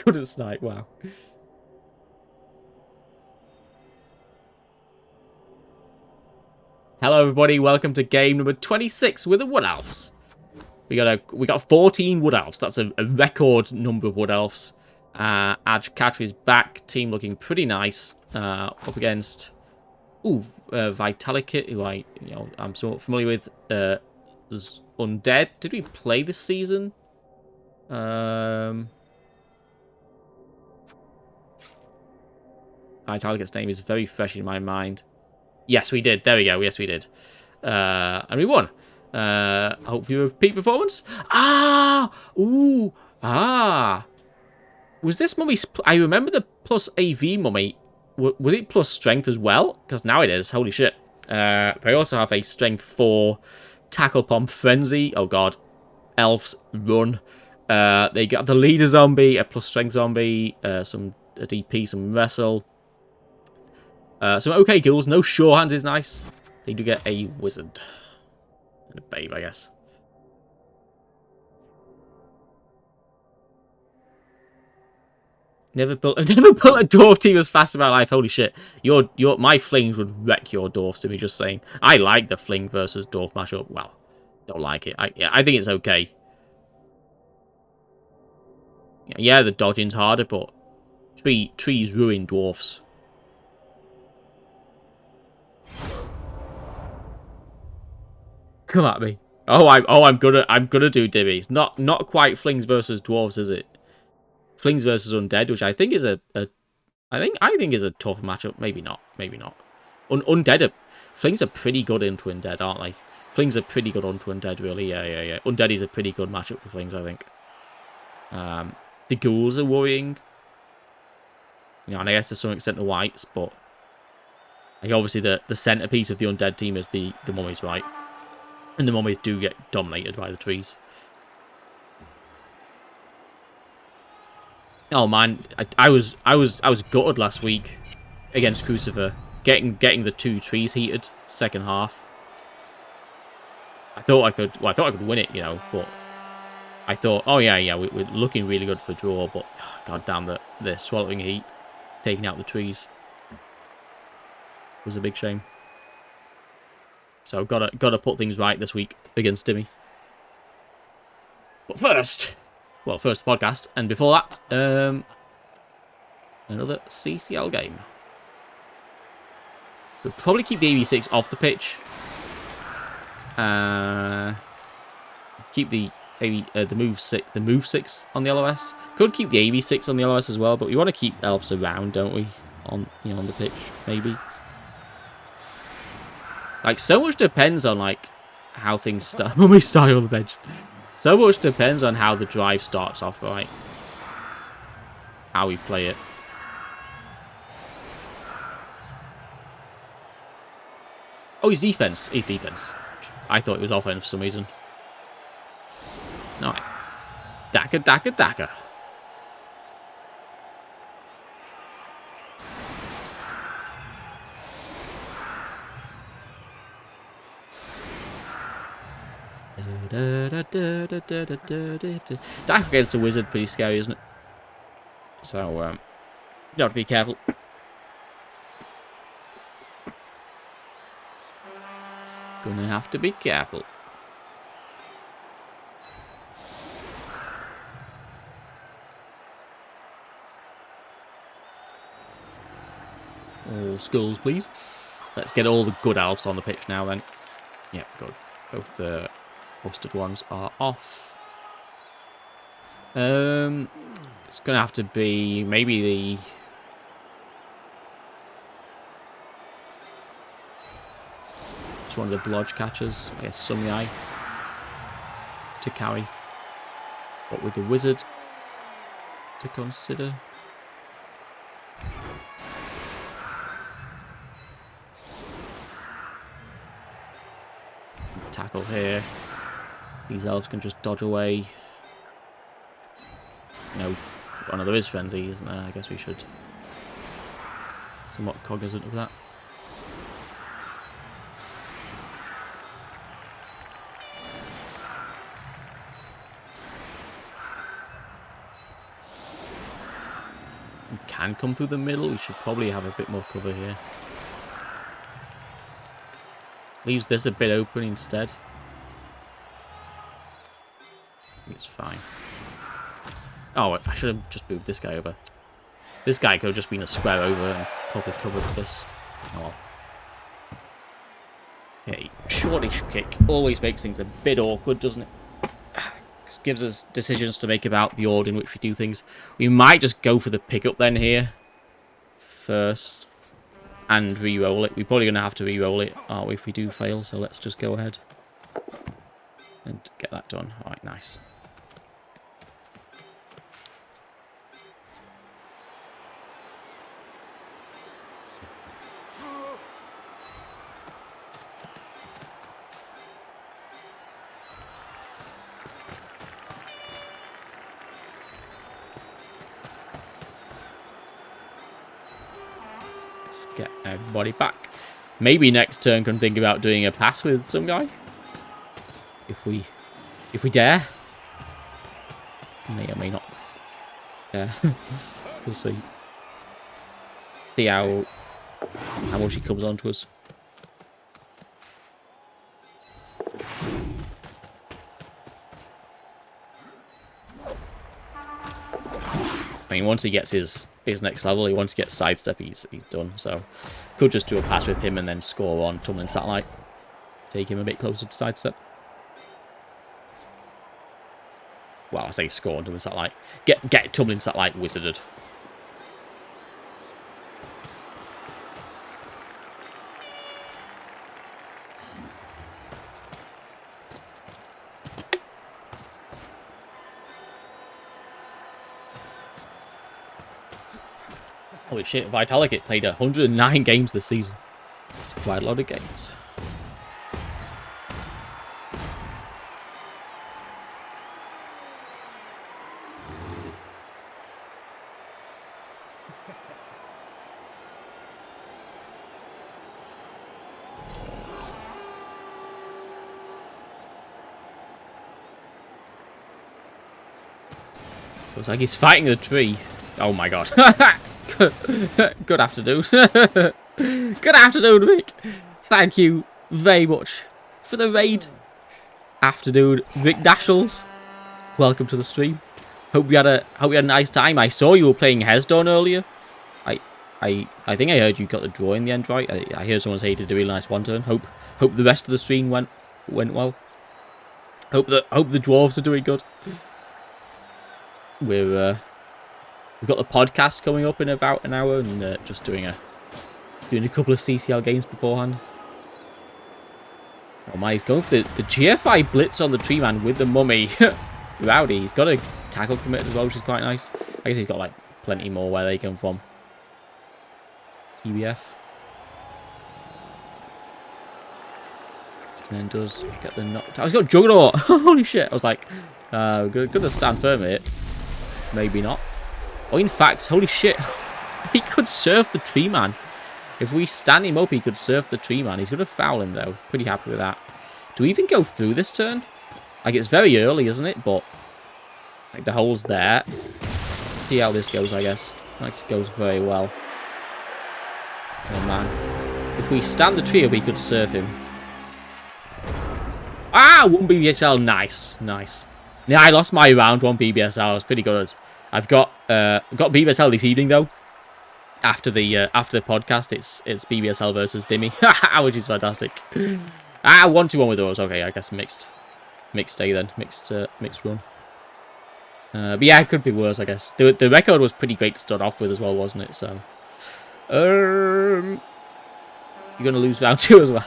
couldn't snipe. Wow. Hello, everybody. Welcome to game number 26 with the Wood Elves. We got 14 Wood Elves. That's a record number of Wood Elves. Catcher is back. Team looking pretty nice. Up against Vitalik, who I'm somewhat familiar with. Undead. Did we play this season? Vitalik's name is very fresh in my mind. Yes, we did. There we go. Yes, we did. And we won. Hopefully with peak performance. Was this mummy... I remember the plus AV mummy. Was it plus strength as well? Because now it is. Holy shit. They also have a strength 4 tackle pomp frenzy. Oh god. Elves run. They got the leader zombie, a plus strength zombie, a DP, some wrestle. Some okay ghouls. No sure hands is nice. They do get a wizard. And a babe, I guess. Never built a dwarf team as fast in my life. Holy shit. My flings would wreck your dwarfs, to be just saying. I like the fling versus dwarf mashup. Well, don't like it. I think it's okay. Yeah, the dodging's harder, but trees ruin dwarfs. Come at me. I'm gonna do divvies. Not quite flings versus dwarves, is it? Flings versus undead, which I think is I think is a tough matchup. Maybe not. Undead flings are pretty good into undead, aren't they? Flings are pretty good onto undead, really. Yeah. Undead is a pretty good matchup for flings, I think. The ghouls are worrying. And I guess to some extent the whites, but obviously the centerpiece of the undead team is the mummies, right? And the mummies do get dominated by the trees. Oh man, I was gutted last week against Crucifer, getting the 2 trees heated second half. I thought I could win it, but I thought, oh yeah, we're looking really good for a draw, but god damn the swallowing heat, taking out the trees was a big shame. So gotta put things right this week against Timmy. But first podcast, and before that, another CCL game. We'll probably keep the AV6 off the pitch. Keep the move 6 on the LOS. Could keep the AV6 on the LOS as well, but we want to keep Elves around, don't we? On the pitch, maybe. Like, so much depends on how things start when we start on the bench. So much depends on how the drive starts off, right? How we play it. Oh, he's defense. He's defense. I thought it was offense for some reason. Alright. Daka. Dark against the wizard, pretty scary, isn't it? So, you have to be careful. Gonna have to be careful. All skulls, please. Let's get all the good elves on the pitch now, then. Yeah, good. Both the busted ones are off. It's gonna have to be maybe it's one of the blodge catchers, I guess Sumyai, to carry. But with the wizard to consider. Tackle here. These elves can just dodge away. Oh no, there is frenzy, isn't there? I guess we should somewhat cognizant of that. We can come through the middle. We should probably have a bit more cover here. Leaves this a bit open instead. I think it's fine. Oh, I should have just moved this guy over. This guy could have just been a square over and probably covered this. Oh well. Okay, shortish kick always makes things a bit awkward, doesn't it? Just gives us decisions to make about the order in which we do things. We might just go for the pickup then here first and re-roll it. We're probably going to have to re-roll it, aren't we, if we do fail, so let's just go ahead and get that done. Alright, nice. Get everybody back. Maybe next turn can think about doing a pass with some guy. If we dare. May or may not. Yeah. We'll see. See how much he comes on to us. I mean, once he gets his next level, he wants to get sidestep, he's done. So, could just do a pass with him and then score on Tumbling Satellite. Take him a bit closer to sidestep. Well, I say score on Tumbling Satellite. Get Tumbling Satellite wizarded. Holy shit, Vitalik played 109 games this season. It's quite a lot of games. Looks like he's fighting the tree. Oh my god. Good afternoon. Good afternoon, Rick. Thank you very much for the raid. Afternoon, Rick Dashles. Welcome to the stream. Hope you had a nice time. I saw you were playing Hesdon earlier. I think I heard you got the draw in the end, right? I heard someone say you did a really nice one turn. Hope the rest of the stream went well. Hope the dwarves are doing good. We've got the podcast coming up in about an hour, and just doing a couple of CCL games beforehand. Oh my, he's going for the GFI blitz on the tree man with the mummy. Rowdy, he's got a tackle commit as well, which is quite nice. I guess he's got like plenty more where they come from. TBF. And then does get the knocked out. He's got Juggernaut. Holy shit. I was like, good to stand firm here. Maybe not. Oh, in fact, holy shit. He could surf the tree man. If we stand him up, he could surf the tree man. He's going to foul him, though. Pretty happy with that. Do we even go through this turn? Like, it's very early, isn't it? But, like, the hole's there. Let's see how this goes, I guess. Like, it goes very well. Oh, man. If we stand the tree up, he could surf him. Ah! 1 BBSL. Nice. Nice. Yeah, I lost my round 1 BBSL. I was pretty good. I've got BBSL this evening, though. After the podcast, it's BBSL versus Dimmy, which is fantastic. 1-2-1 with those. Okay, I guess mixed day then, mixed run. But yeah, it could be worse, I guess. The record was pretty great to start off with as well, wasn't it? So, you're gonna lose round 2 as well.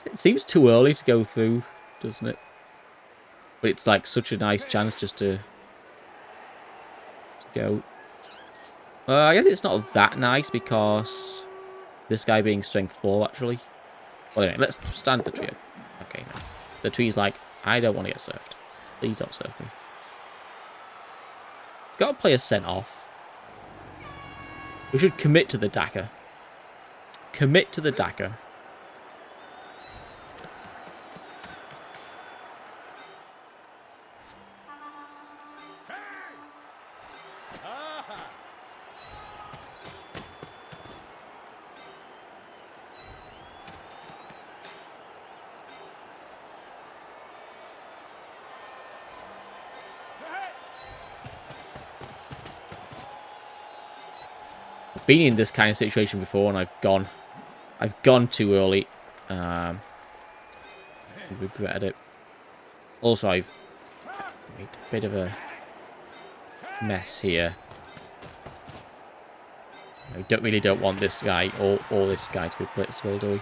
It seems too early to go through, doesn't it? But it's like such a nice chance just to go. I guess it's not that nice because this guy being strength 4 actually. Well, anyway, let's stand the tree. Okay, no. The tree's like, I don't want to get surfed. Please don't surf me. It's got to play a sent off. We should commit to the Daka. Commit to the Daka. been in this kind of situation before, and I've gone too early. Regretted it. Also, I've made a bit of a mess here. I don't want this guy or this guy to be blitzable, do we?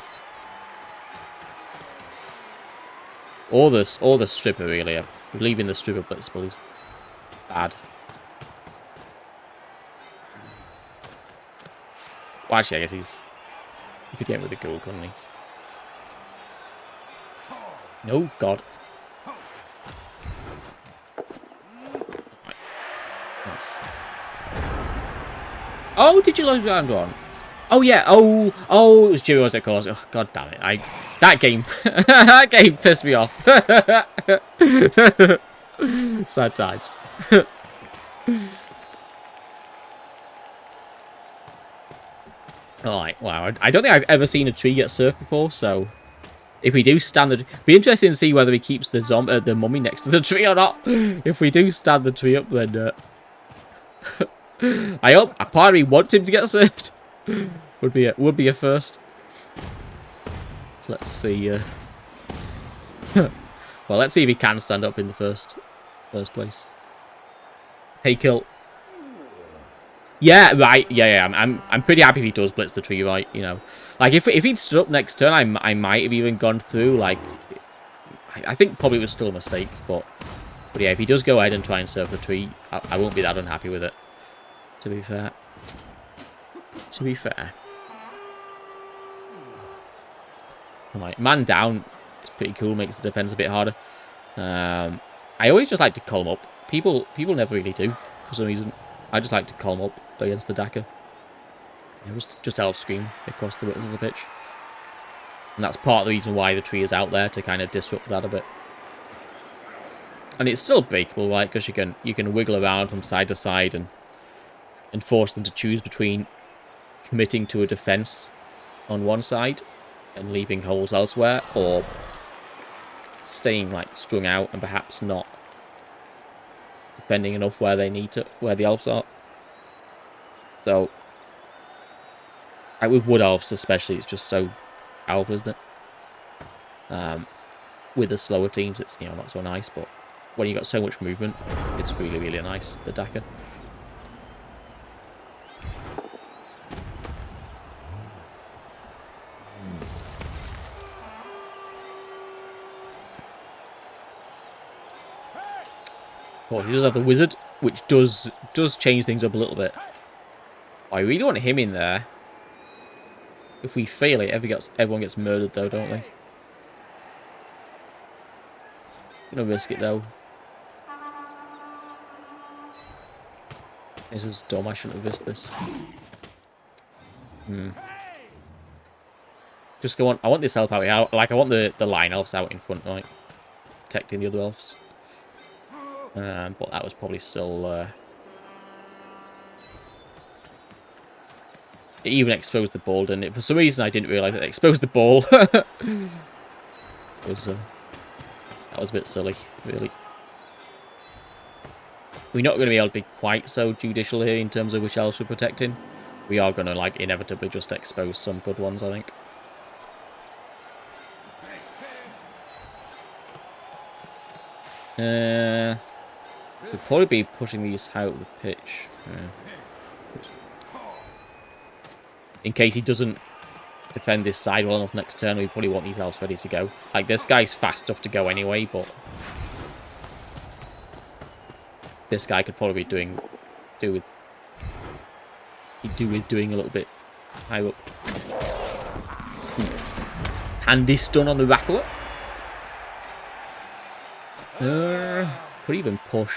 Or the stripper, really. Leaving the stripper blitzable is bad. Well, actually, I guess he could get with a goal, couldn't he? No, God. Right. Nice. Oh, did you lose round one? Oh yeah. Oh, it was Jimmy, was it? Of course. Oh, God damn it! That game pissed me off. Sad times. Alright, wow. I don't think I've ever seen a tree get surfed before, so if we do stand the... It'd be interesting to see whether he keeps the mummy next to the tree or not. If we do stand the tree up, then... I hope a part of me wants him to get surfed. Would be a first. So let's see. Well, let's see if he can stand up in the first place. Hey, kill. Yeah, right. Yeah. I'm pretty happy if he does blitz the tree, right? You know, like if he'd stood up next turn, I might have even gone through. Like, I think probably it was still a mistake, but yeah, if he does go ahead and try and serve the tree, I won't be that unhappy with it. To be fair. Alright, man down is pretty cool. Makes the defense a bit harder. I always just like to call him up. People never really do for some reason. I just like to call him up against the Daka. Just Elf Scream across the width of the pitch. And that's part of the reason why the tree is out there, to kind of disrupt that a bit. And it's still breakable, right? Because you can wiggle around from side to side and force them to choose between committing to a defense on one side and leaving holes elsewhere, or staying like strung out and perhaps not defending enough where they need to, where the elves are. So, like with wood elves especially, it's just so powerful, isn't it? With the slower teams, it's, you know, not so nice, but when you got so much movement, it's really, really nice, the Daka. Oh, he does have the wizard, which does change things up a little bit. I really want him in there. If we fail it, everyone gets murdered, though, don't we? Gonna risk it, though. This is dumb. I shouldn't have risked this. Just go on. I want this elf out. Like, I want the line elves out in front, right? Protecting the other elves. But that was probably still... It even exposed the ball, didn't it? For some reason, I didn't realise it exposed the ball. That was a bit silly, really. We're not going to be able to be quite so judicial here in terms of which elves we're protecting. We are going to, like, inevitably just expose some good ones, I think. We'll probably be pushing these out of the pitch. In case he doesn't defend this side well enough next turn, we probably want these elves ready to go. Like, this guy's fast enough to go anyway, but this guy could probably do with doing a little bit high up. Handy stun on the Rattler. Could even push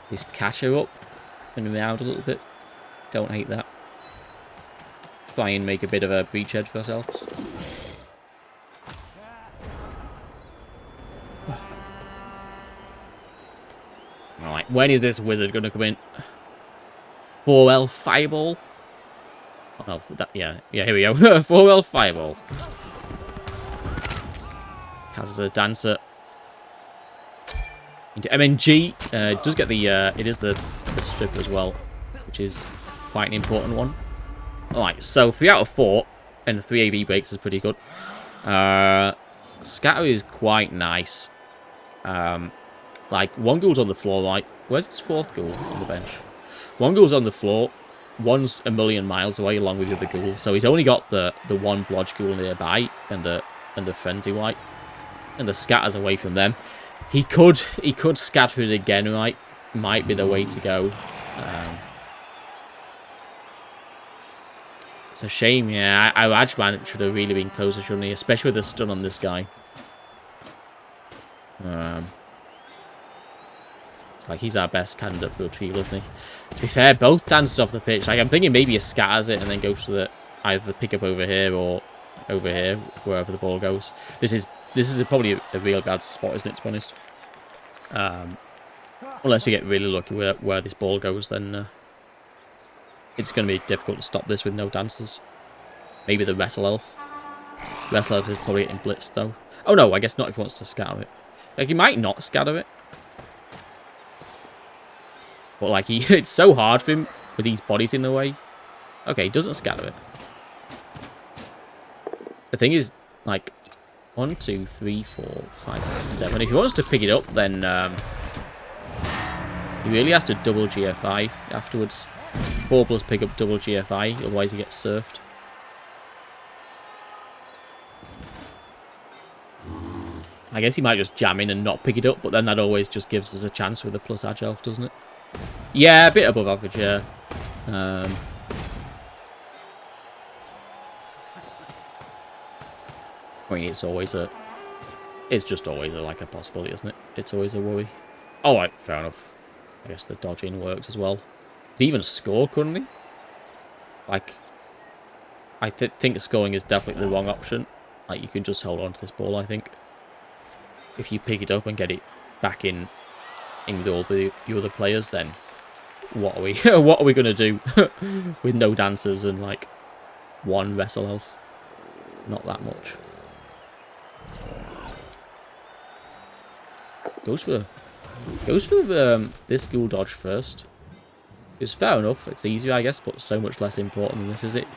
his catcher up and around a little bit. Don't hate that. Try and make a bit of a breachhead for ourselves. Alright, when is this wizard going to come in? 4L Fireball. Oh, yeah, here we go. 4L Fireball. Counts as a dancer. Into MNG. Does get the, it is the strip as well, which is quite an important one. Alright, so 3 out of 4 and 3 AB breaks is pretty good. Scatter is quite nice. Like, one ghoul's on the floor, right? Where's his 4th ghoul on the bench? One ghoul's on the floor, one's a million miles away along with the other ghoul. So he's only got the one blodge ghoul nearby and the frenzy white. And the scatter's away from them. He could scatter it again, right? Might be the way to go. It's a shame, yeah. Our Edgeman should have really been closer, shouldn't he? Especially with the stun on this guy. It's like he's our best candidate for retrieval, isn't he? To be fair, both dances off the pitch. Like, I'm thinking maybe he scatters it and then goes to either the pickup over here or over here, wherever the ball goes. This is probably a real bad spot, isn't it, to be honest? Unless we get really lucky where this ball goes, then it's going to be difficult to stop this with no dancers. Maybe the Wrestle Elf. Wrestle Elf is probably getting blitzed, though. Oh, no, I guess not if he wants to scatter it. Like, he might not scatter it. But, like, it's so hard for him with these bodies in the way. Okay, he doesn't scatter it. The thing is, like, 1, 2, 3, 4, 5, 6, 7. If he wants to pick it up, then he really has to double GFI afterwards. 4 plus pick up double GFI, otherwise he gets surfed. I guess he might just jam in and not pick it up, but then that always just gives us a chance with a plus edge elf, doesn't it? Yeah, a bit above average, yeah. I mean, it's just always like a possibility, isn't it? It's always a worry. All right, fair enough. I guess the dodging works as well. He'd even score, couldn't he? Like, I think scoring is definitely the wrong option. Like, you can just hold on to this ball, I think. If you pick it up and get it back in with all the other players, then what are we what are we gonna do with no dancers and like 1 Wrestle Elf? Not that much. Goes for this ghoul dodge first. It's fair enough. It's easier, I guess, but so much less important than this, is it?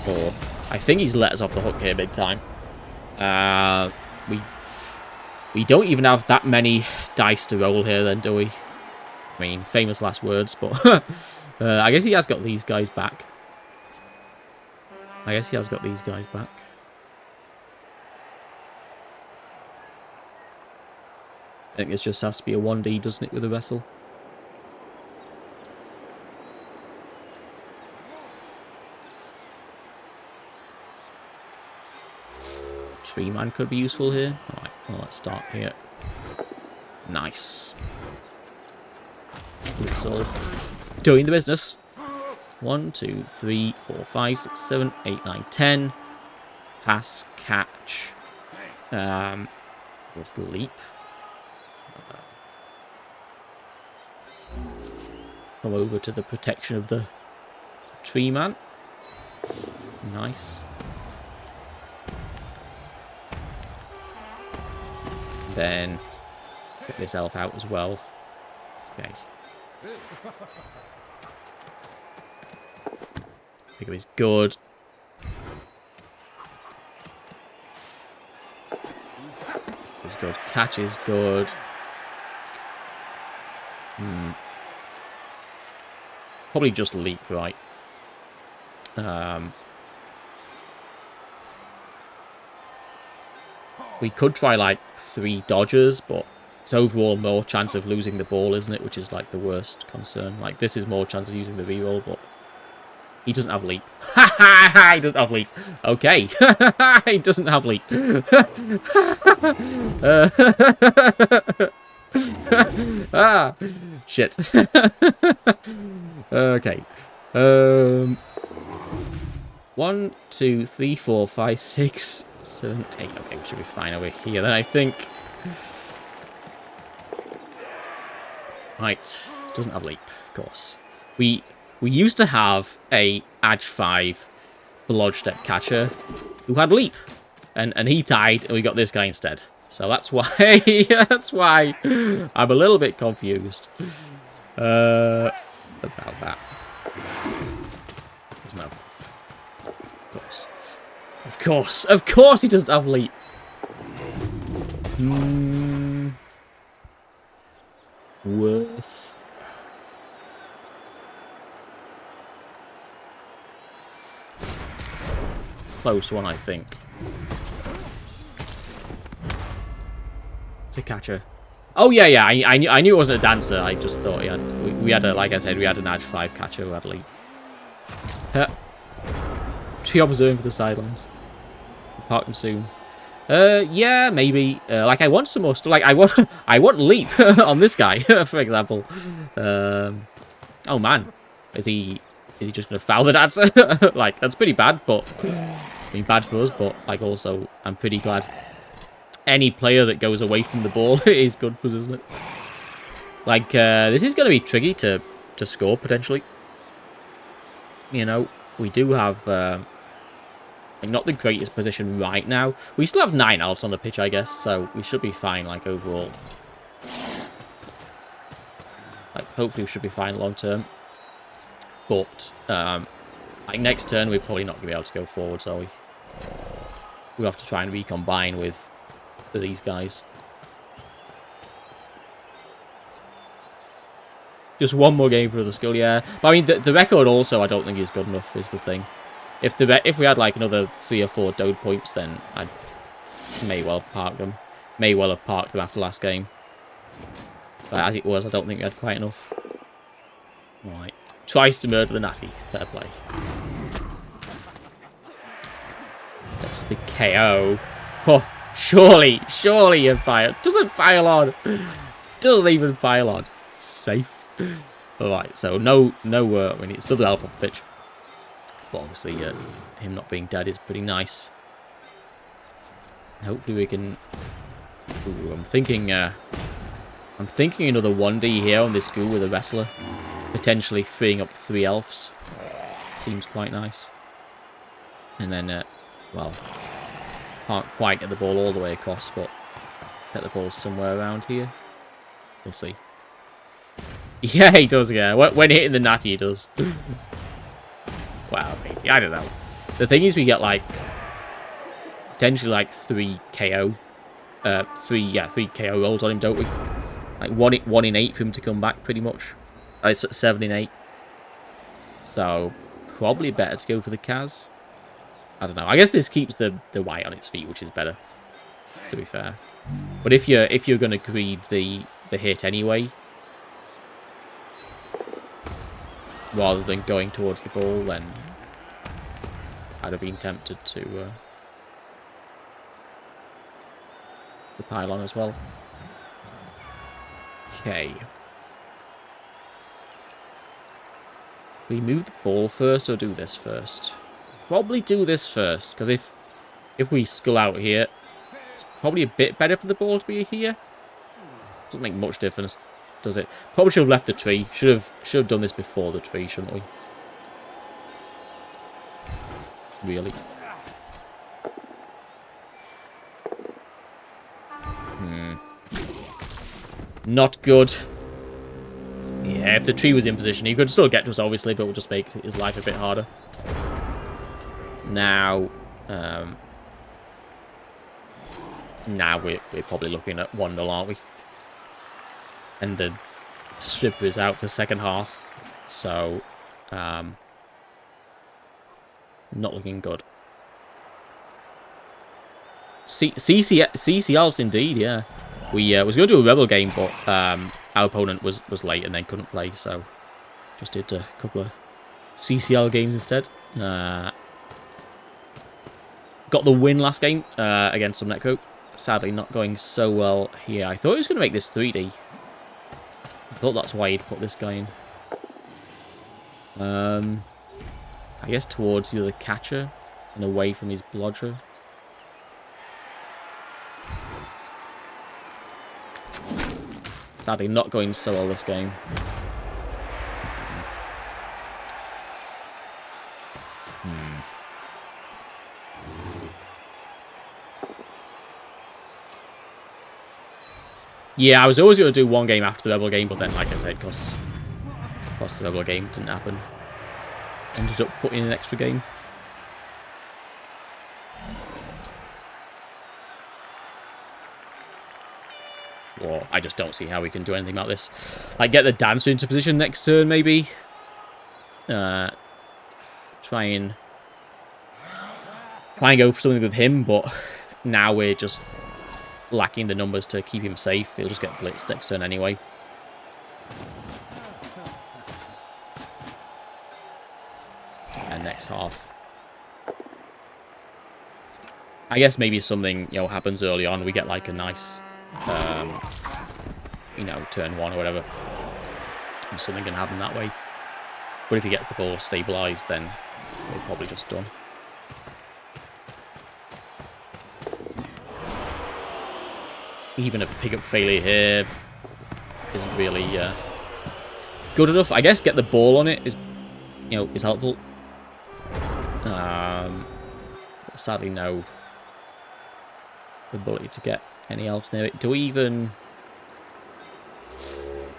Or I think he's let us off the hook here big time. We don't even have that many dice to roll here, then, do we? I mean, famous last words, but I guess he has got these guys back. I think this just has to be a 1D, doesn't it, with a wrestle? Tree Man could be useful here. Alright, well, let's start here. Nice. It's all doing the business. 1, 2, 3, 4, 5, 6, 7, 8, 9, 10. Pass, catch. Let's leap. Come over to the protection of the tree man. Nice. Then get this elf out as well. Okay. Pick up is good. This is good. Catch is good. Probably just leap, right? We could try like 3 dodgers, but it's overall more chance of losing the ball, isn't it? Which is like the worst concern. Like this is more chance of using the reroll, but he doesn't have leap. He doesn't have leap. Okay. He doesn't have leap. Shit. Okay. 1, 2, 3, 4, 5, 6, 7, 8. Okay, we should be fine over here then, I think. Right. Doesn't have leap, of course. We used to have a Edge 5 Blodge deck catcher who had leap. And he died, and we got this guy instead. So that's why that's why I'm a little bit confused about that. There's no. Of course he doesn't have leap. Worth. Close one, I think. To catch her. Oh yeah. I knew it wasn't a dancer. I just thought he had. We had a, like I said, we had an Edge 5 catcher who had leap. Tree observing for the sidelines. Park him soon. Yeah, maybe. Like I want some more stuff. Like I want leap on this guy, for example. Oh man, is he just gonna foul the dancer? Like that's pretty bad, but I mean bad for us. But like also, I'm pretty glad any player that goes away from the ball is good for us, isn't it? Like this is gonna be tricky to score potentially. You know, we do have. Like, not the greatest position right now. We still have 9 elves on the pitch, I guess, so we should be fine, like, overall. Like, hopefully we should be fine long term. But, like, next turn, we're probably not going to be able to go forward, so we have to try and recombine with these guys. Just one more game for the skill, yeah. But, I mean, the record also, I don't think is good enough, is the thing. If we had like another 3 or 4 Dode points, then I may well have parked them. May well have parked them after last game. But as it was, I don't think we had quite enough. Right. Tries to murder the Natty. Fair play. That's the KO. Oh, surely you fire. Doesn't pile on. Doesn't even pile on. Safe. Alright, so no, I mean, it's still the elf off the pitch. But obviously, him not being dead is pretty nice. Hopefully we can... Ooh, I'm thinking another 1D here on this ghoul with a wrestler. Potentially freeing up 3 elves. Seems quite nice. And then, well, can't quite get the ball all the way across, but get the ball somewhere around here. We'll see. Yeah, he does, yeah. When hitting the natty, he does. Well, maybe. I don't know. The thing is, we get, like, potentially, like, 3 KO. 3 KO rolls on him, don't we? Like, 1 in 8 for him to come back, pretty much. It's 7 in 8. So, probably better to go for the Kaz. I don't know. I guess this keeps the white on its feet, which is better, to be fair. But if you're going to greed the hit anyway, rather than going towards the ball, then I'd have been tempted to pile on as well. Okay. We move the ball first or do this first? Probably do this first, because if we skull out here, it's probably a bit better for the ball to be here. Doesn't make much difference, does it? Probably should have left the tree. Should have done this before the tree, shouldn't we? Really? Not good. Yeah, if the tree was in position, he could still get to us, obviously, but it would just make his life a bit harder. Now, we're probably looking at 1-0, aren't we? And the stripper is out for second half, so not looking good. CC Elves indeed, yeah. We was going to do a Rebel game, but our opponent was late and then couldn't play, so just did a couple of CCL games instead. Got the win last game against some Netco. Sadly, not going so well here. I thought he was going to make this 3D. I thought that's why he'd put this guy in. I guess towards the other catcher and away from his blodger. Sadly, not going so well this game. Yeah, I was always going to do one game after the Rebel game, but then, like I said, because the Rebel game didn't happen. Ended up putting in an extra game. Or I just don't see how we can do anything about this. Like, get the Dancer into position next turn, maybe. Try and go for something with him, but now we're just lacking the numbers to keep him safe. He'll just get blitzed next turn anyway. And next half, I guess maybe something, you know, happens early on. We get like a nice, you know, turn 1 or whatever. And something can happen that way. But if he gets the ball stabilised, then we're probably just done. Even a pickup failure here isn't really good enough. I guess get the ball on it is, you know, is helpful. Sadly, no ability to get any elves near it. Do we even...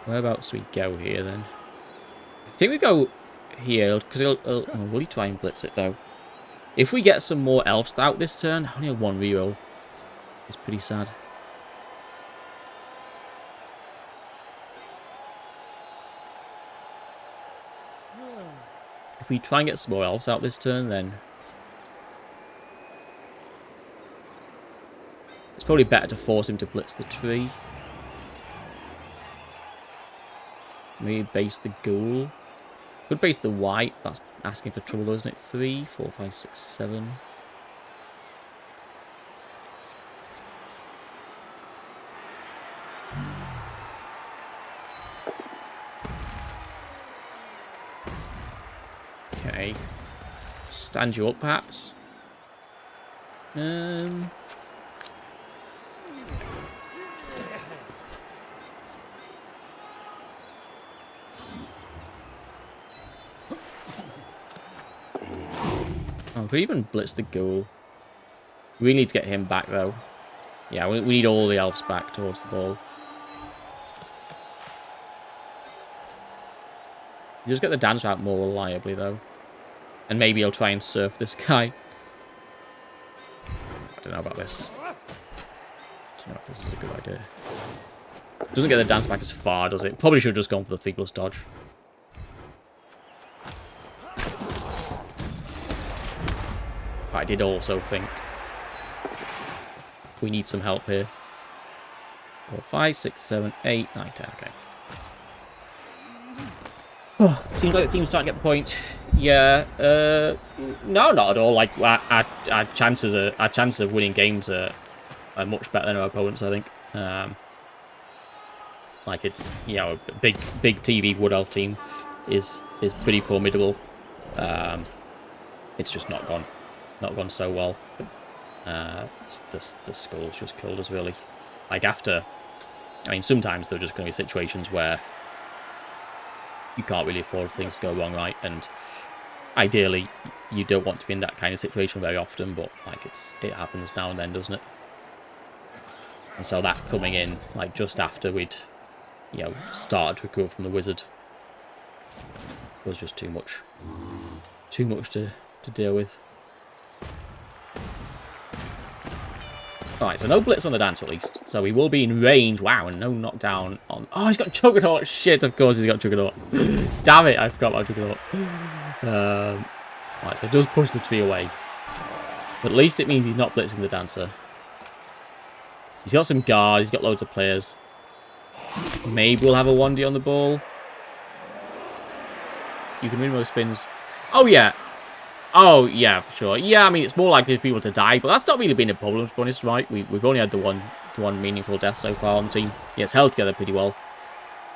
Whereabouts do we go here, then? I think we go here, because will he try and blitz it, though? If we get some more elves out this turn, only a 1 reroll. It's pretty sad. If we try and get some more elves out this turn, then... It's probably better to force him to blitz the tree. Maybe base the ghoul. Could base the white. That's asking for trouble, though, isn't it? 3, 4, 5, 6, 7. Okay. Stand you up, perhaps. Oh, could even blitz the ghoul. We need to get him back, though. Yeah, we need all the elves back towards the ball. You just get the dancer out more reliably, though. And maybe he'll try and surf this guy. I don't know about this. I don't know if this is a good idea. Doesn't get the dance back as far, does it? Probably should have just gone for the 3+ dodge. But I did also think we need some help here. 4, 5, 6, 7, 8, 9, 10. Okay. Oh, seems like the team's starting to get the point. Yeah. No, not at all. Like our chances of winning games are much better than our opponents, I think. Like it's, you know, a big TV Wood Elf team is pretty formidable. It's just not gone so well. The skull's just killed us, really. Like after, I mean, sometimes there are just going to be situations where you can't really afford things to go wrong, right? And ideally, you don't want to be in that kind of situation very often, but like it happens now and then, doesn't it? And so that coming in like just after we'd, you know, started to recover from the wizard was just too much to deal with. Alright, so no blitz on the dancer at least. So we will be in range. Wow, and no knockdown on... Oh, he's got Juggernaut. Shit, of course he's got Juggernaut. Damn it, I forgot about Juggernaut. Right, so it does push the tree away. But at least it means he's not blitzing the dancer. He's got some guard. He's got loads of players. Maybe we'll have a 1D on the ball. You can win most spins. Oh, yeah. Oh, yeah, for sure. Yeah, I mean, it's more likely for people to die, but that's not really been a problem, to be honest, right? We've only had the one meaningful death so far on the team. Yeah, it's held together pretty well.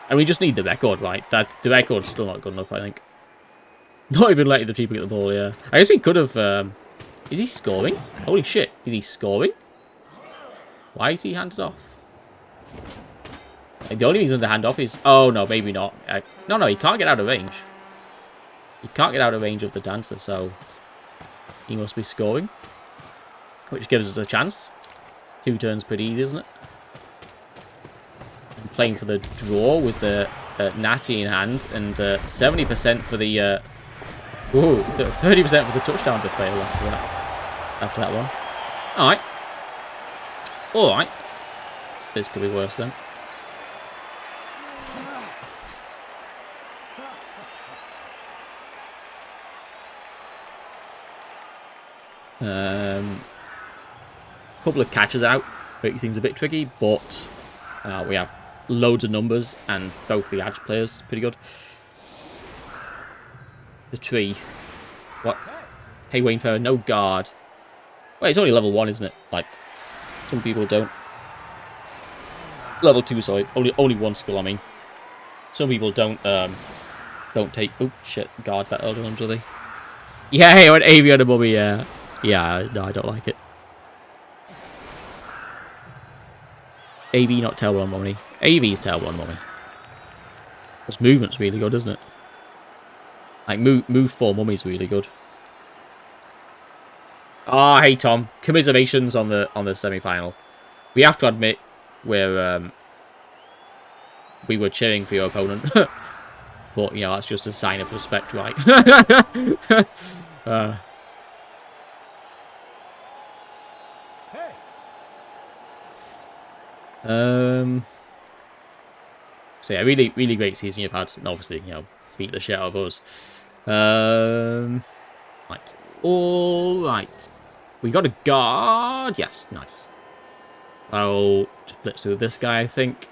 And we just need the record, right? The record's still not good enough, I think. Not even letting the people get the ball, yeah. I guess we could have... Is he scoring? Holy shit. Is he scoring? Why is he handed off? Like, the only reason to hand off is... Oh, no, maybe not. No, he can't get out of range. He can't get out of range of the dancer, so he must be scoring, which gives us a chance. 2 turns pretty easy, isn't it? playing for the draw with the natty in hand, and 70% for the... whoa, 30% for the touchdown to fail after that one. Alright. Alright. This could be worse then. Couple of catches out, make things a bit tricky, but we have loads of numbers and both the edge players pretty good. The tree. What? Hey, Wayne Fair, no guard. Well, it's only level 1, isn't it? Like, some people don't. Level 2, sorry. Only 1 skill, I mean. Some people don't take... Oh, shit. Guard that early on, do they? Yeah, hey, I went AV on a mummy, yeah. Yeah, no, I don't like it. AV not terrible on mummy. AV's terrible on mummy. Because movement's really good, isn't it? Like, move 4 mummy's really good. Ah, oh, hey Tom. Commiserations on the semi-final. We have to admit we're we were cheering for your opponent. But, you know, that's just a sign of respect, right? So yeah, really, really great season you've had, and obviously, you know, beat the shit out of us. Right, all right. We got a guard. Yes, nice. So just blitz through this guy, I think.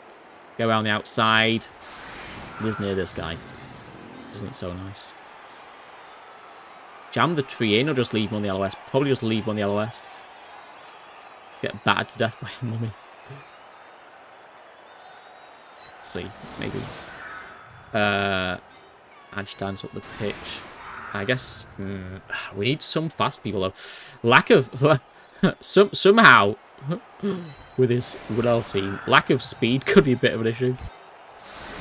Go around the outside. It is near this guy. Isn't it so nice? Jam the tree in or just leave him on the LOS? Probably just leave him on the LOS. Let's get battered to death by a mummy. Let's see, maybe. Edge dance up the pitch. I guess we need some fast people though. Lack of somehow with our team, lack of speed could be a bit of an issue. Just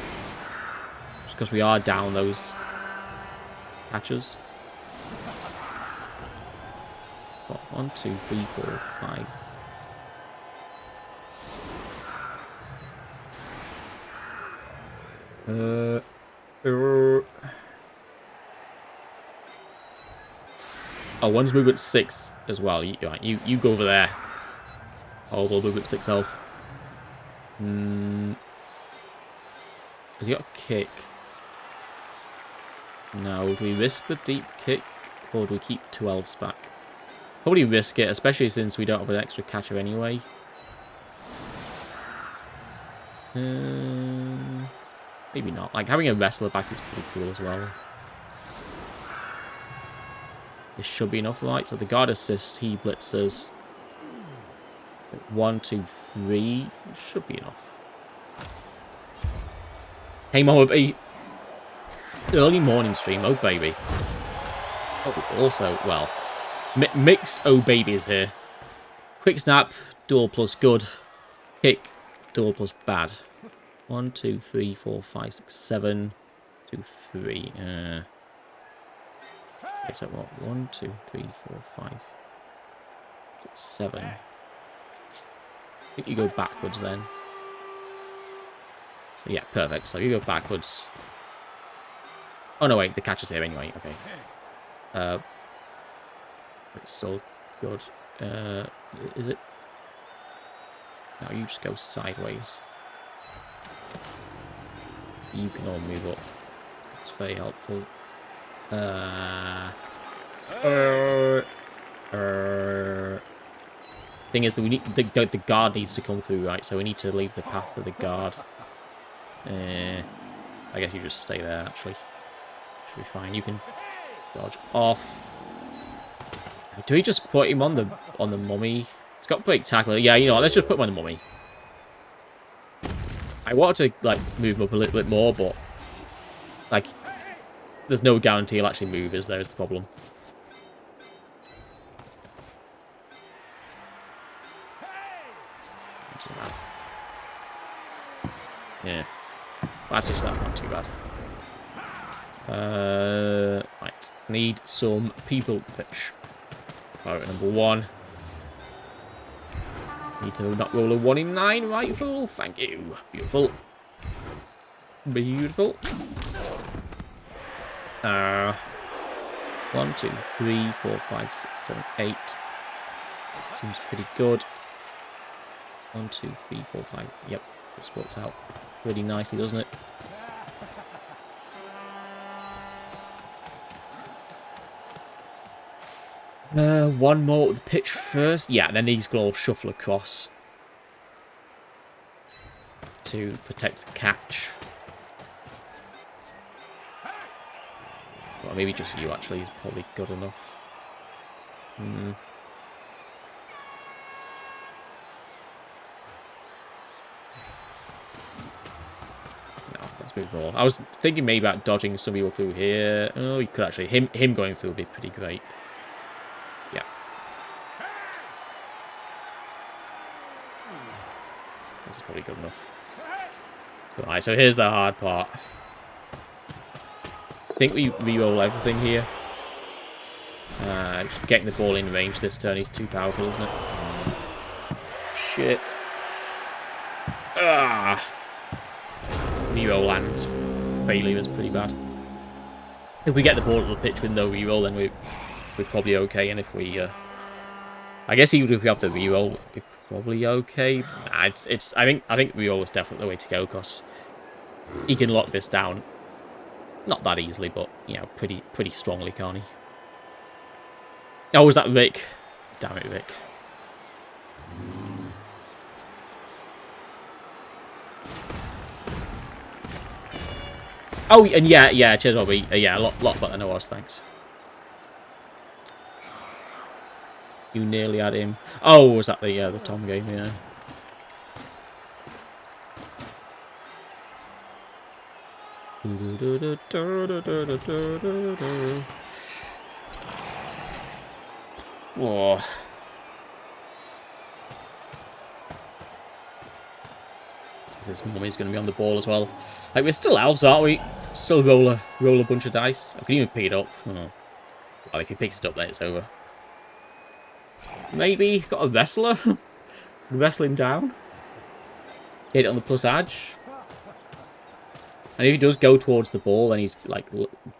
because we are down those catches. What, 1, 2, 3, 4, 5. Oh, one's movement 6 as well. You go over there. Oh, we'll move at 6 health. Has he got a kick? No. Do we risk the deep kick, or do we keep 2 elves back? Probably risk it, especially since we don't have an extra catcher anyway. Maybe not. Like, having a wrestler back is pretty cool as well. This should be enough, right? So the guard assist, he blitzes. 1, 2, 3. Should be enough. Hey, Mama B. Early morning stream. Oh, baby. Oh, also, well, mixed oh babies here. Quick snap, dual plus good. Kick, dual plus bad. 1, 2, 3, 4, 5, 6, 7. 2, 3. Okay, so what? 1, 2, 3, 4, 5, 6, 7. I think you go backwards then. So yeah, perfect. So you go backwards. Oh no, wait, the catch is here anyway. Okay. It's still good. Is it? No, you just go sideways. You can all move up. It's very helpful. Thing is that we need the guard needs to come through, right? So we need to leave the path for the guard. I guess you just stay there. Actually, should be fine. You can dodge off. Do we just put him on the mummy? It's got break tackle. Yeah, you know what? Let's just put him on the mummy. I wanted to like move him up a little bit more, but like, there's no guarantee he'll actually move. Is there? Is the problem? Yeah. Well, that's not too bad. Right. Need some people pitch. Pirate number 1. Need to not roll a 1 in 9 rifle. Thank you. Beautiful. Beautiful. 1, 2, 3, 4, 5, 6, 7, 8. Seems pretty good. 1, 2, 3, 4, 5. Yep, this works out pretty nicely, doesn't it? One more with the pitch first. Yeah, then these can all shuffle across to protect the catch. Well, maybe just you actually is probably good enough. No, let's move on. I was thinking maybe about dodging some people through here. Oh, you could actually him going through would be pretty great. Yeah. This is probably good enough. Right, so here's the hard part. I think we re-roll everything here. Just getting the ball in range this turn is too powerful, isn't it? Shit. Ah. Re-roll and failure is pretty bad. If we get the ball at the pitch with no re-roll, then we're probably okay. And if we, I guess even if we have the re-roll, we're probably okay. Nah, it's. I think re-roll is definitely the way to go because he can lock this down. Not that easily, but you know, pretty strongly, can't he? Oh, was that Rick? Damn it, Rick. Oh, and yeah, cheers, Bobby. Yeah, a lot better than I was, thanks. You nearly had him. Oh, was that the Tom game? Yeah. Whoa. This mummy's going to be on the ball as well. Like, we're still elves, aren't we? Still roll a bunch of dice. I can even pick it up. Oh. Well, if he picks it up, then it's over. Maybe got a wrestler. Wrestle him down. Get it on the plus edge. And if he does go towards the ball, then he's like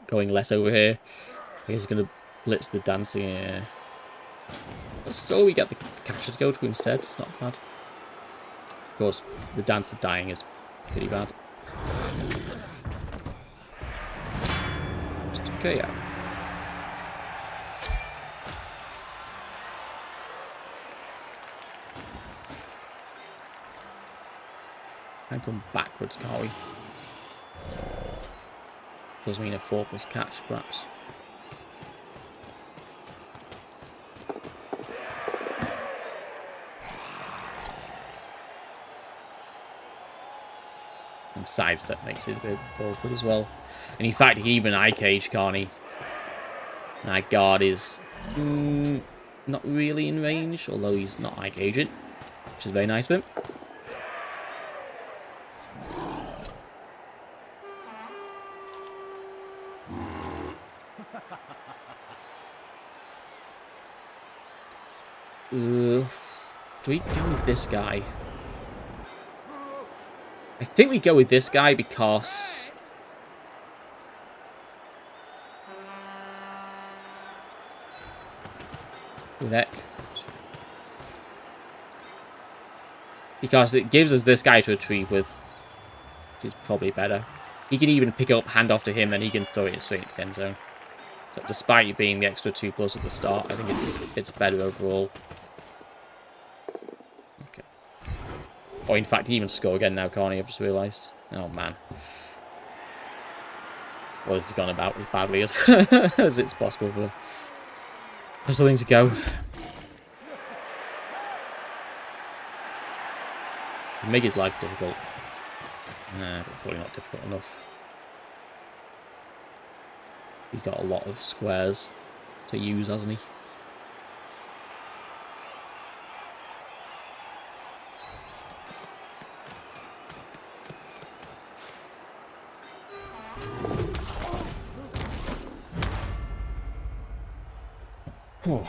going less over here. I guess he's going to blitz the dancing. Yeah. But still, we get the catcher to go to instead. It's not bad. Of course, the dancer dying is pretty bad. Just okay, yeah. Can come backwards, can't we? Does mean a 4+ catch, perhaps. And sidestep makes it a bit awkward as well. And in fact, he can even eye cage, can't he? Night guard is not really in range, although he's not eye caging, which is very nice of him. Do we go with this guy? I think we go with this guy because... Because it gives us this guy to retrieve with, which is probably better. He can even pick up, hand off to him, and he can throw it straight into the end zone. So despite it being the extra 2+ at the start, I think it's better overall. Okay. Oh, in fact, he even score again now, can't he? I've just realised. Oh, man. Well, this has gone about as badly as it's possible for something to go. Make his life difficult. Nah, but probably not difficult enough. He's got a lot of squares to use, hasn't he? Oh.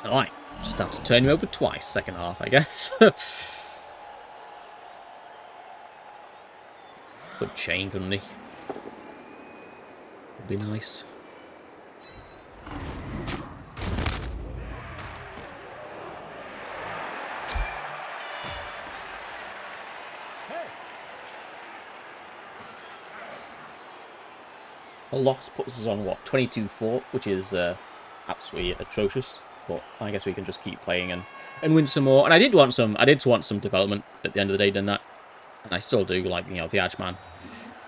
Alright, just have to turn you over twice, second half, I guess. Good chain, couldn't he? Would be nice. A loss puts us on, what, 22-4, which is absolutely atrocious. But I guess we can just keep playing and win some more. And I did want some development at the end of the day, didn't I? And I still do, like, you know, the Archman.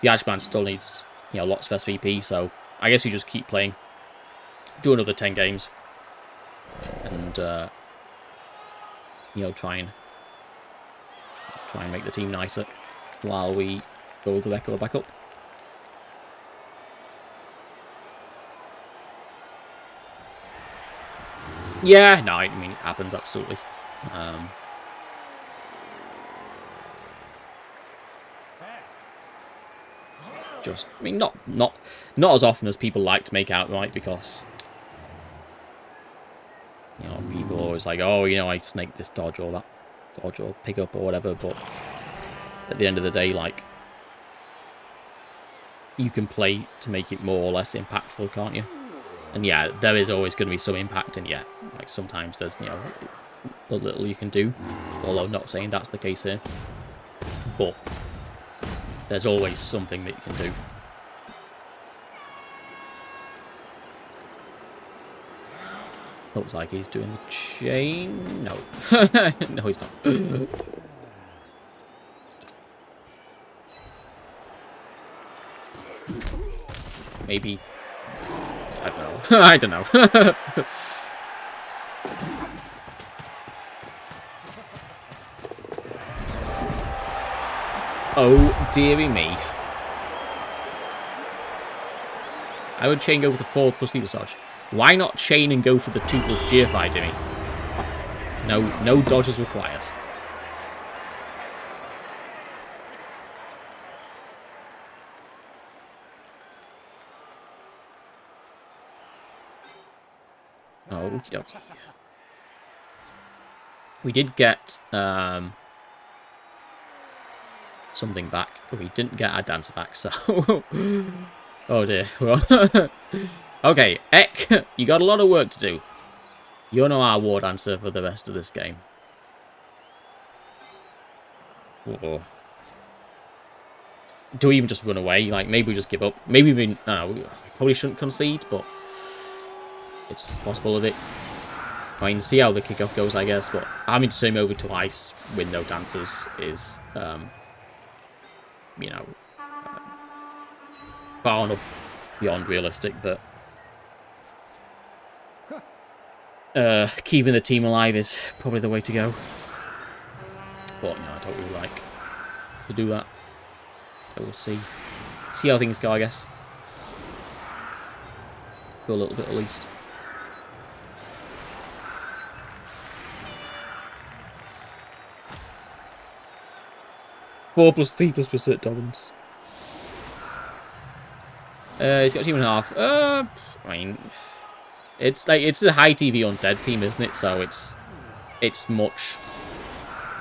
The Archman still needs, you know, lots of SVP, so I guess we just keep playing. Do another 10 games. And, you know, try and make the team nicer while we build the record back up. Yeah, no, I mean, it happens, absolutely. Just, I mean, not as often as people like to make out, right? Because, you know, people are always like, oh, you know, I snake this dodge or that dodge or pick up or whatever, but at the end of the day, like, you can play to make it more or less impactful, can't you? And yeah, there is always going to be some impact, and yeah, like sometimes there's, you know, a little you can do, although I'm not saying that's the case here, but there's always something that you can do. Looks like he's doing the chain. No. No, he's not. Maybe. I don't know. I don't know. Oh, dearie me. I would chain go for the 4 plus leader dodge. Why not chain and go for the 2 plus GFI, Dimmy? No dodges required. Okie dokie. We did get something back, but we didn't get our dancer back, so... Oh dear. Okay, Ek, you got a lot of work to do. You're now our war dancer for the rest of this game. Oh. Do we even just run away? Like, maybe we just give up. Maybe we... No, we probably shouldn't concede, but... It's a possibility. I mean, see how the kickoff goes, I guess, but having to turn him over to ice with no dancers is, you know, far enough beyond realistic that keeping the team alive is probably the way to go. But, you know, I don't really like to do that. So we'll see. See how things go, I guess. For a little bit, at least. Four plus 3 plus Research Dobbins. He's got a team and a half. I mean, it's a high TV Undead team, isn't it? So it's much.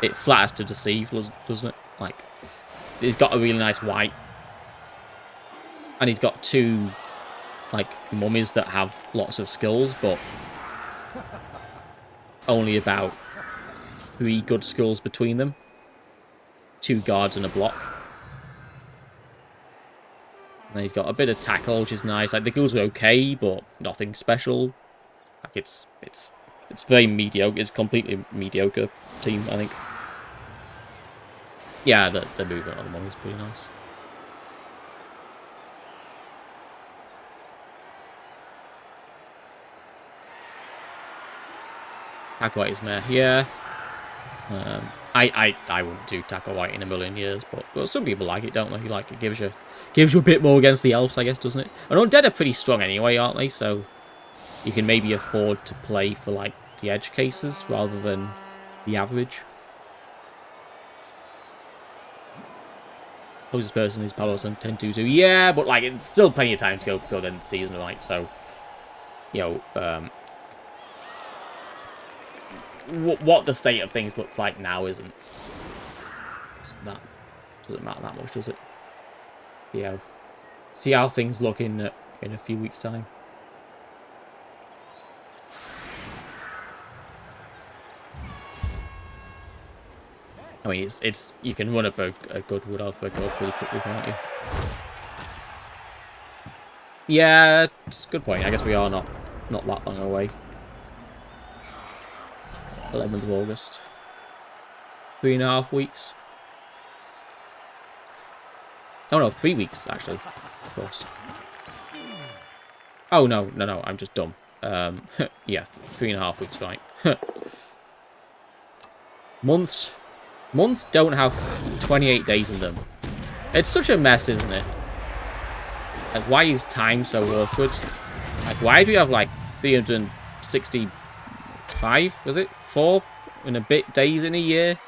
It flatters to deceive, doesn't it? Like, he's got a really nice white, and he's got 2 like mummies that have lots of skills, but only about 3 good skills between them. 2 guards and a block. And then he's got a bit of tackle, which is nice. Like, the ghouls are okay, but nothing special. Like, it's very mediocre. It's a completely mediocre team, I think. Yeah, the movement on the mummy is pretty nice. Tackle White is meh. Yeah. I wouldn't do Tackle White in a million years, but well, some people like it, don't they? Like, it gives you a bit more against the elves, I guess, doesn't it? And Undead are pretty strong anyway, aren't they? So you can maybe afford to play for, like, the edge cases rather than the average. Closest person is Palos and 10-2-2. Yeah, but, like, it's still plenty of time to go before the end of the season, right? So, you know, what the state of things looks like now isn't that doesn't matter that much, does it? See how things look in a few weeks' time. I mean, it's you can run up a good wood elf for a go pretty quickly, can't you? Yeah, it's a good point. I guess we are not that long away. 11th of August. 3.5 weeks. Oh no, 3 weeks actually. Of course. Oh no, I'm just dumb. Yeah, 3.5 weeks, right? Months don't have 28 days in them. It's such a mess, isn't it? Like, why is time so awkward? Like, why do we have like 365? Was it 4 and a bit days in a year?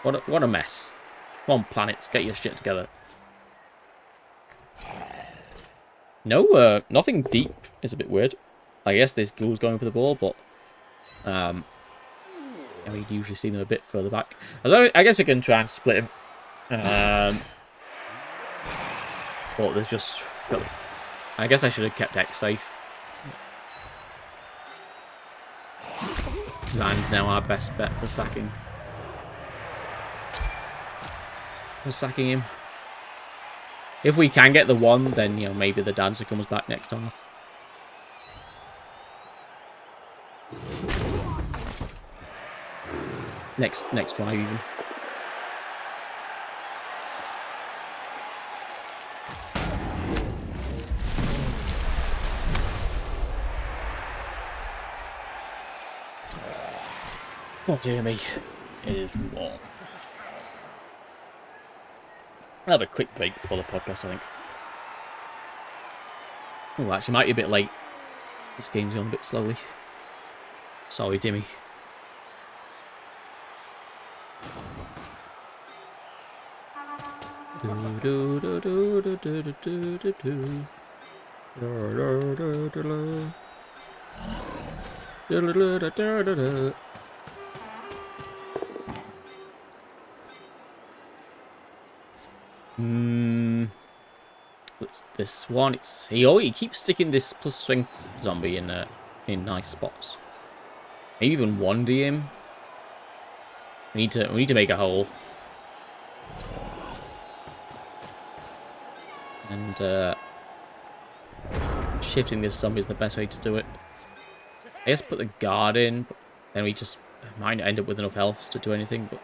What a mess! Come on, planets, get your shit together. No, nothing deep. It's a bit weird. I guess this ghoul's going for the ball, but we usually see them a bit further back. I guess we can try and split him. But there's just... I guess I should have kept X safe. Land's now our best bet for sacking. Him. If we can get the 1, then, you know, maybe the dancer comes back next half. Next drive, even. Oh dear me, it is warm. I'll have a quick break before the podcast, I think. Oh, actually, might be a bit late. This game's going a bit slowly. Sorry, Dimmy. What's this one? He keeps sticking this plus strength zombie in nice spots. Maybe even 1D him. We need to make a hole. And shifting this zombie is the best way to do it. I guess put the guard in, but then we just might end up with enough elves to do anything, but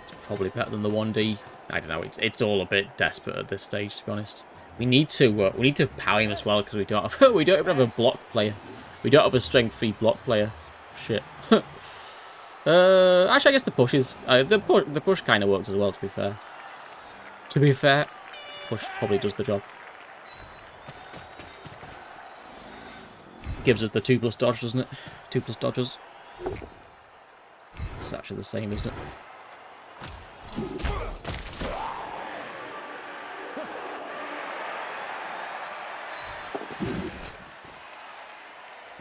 it's probably better than the 1D. I don't know. It's all a bit desperate at this stage, to be honest. We need to power him as well because we don't have we don't even have a block player. We don't have a strength 3 block player. Shit. Actually, I guess the push is the push kind of works as well. To be fair, push probably does the job. Gives us the 2+ dodge, doesn't it? 2+ dodges. It's actually the same, isn't it?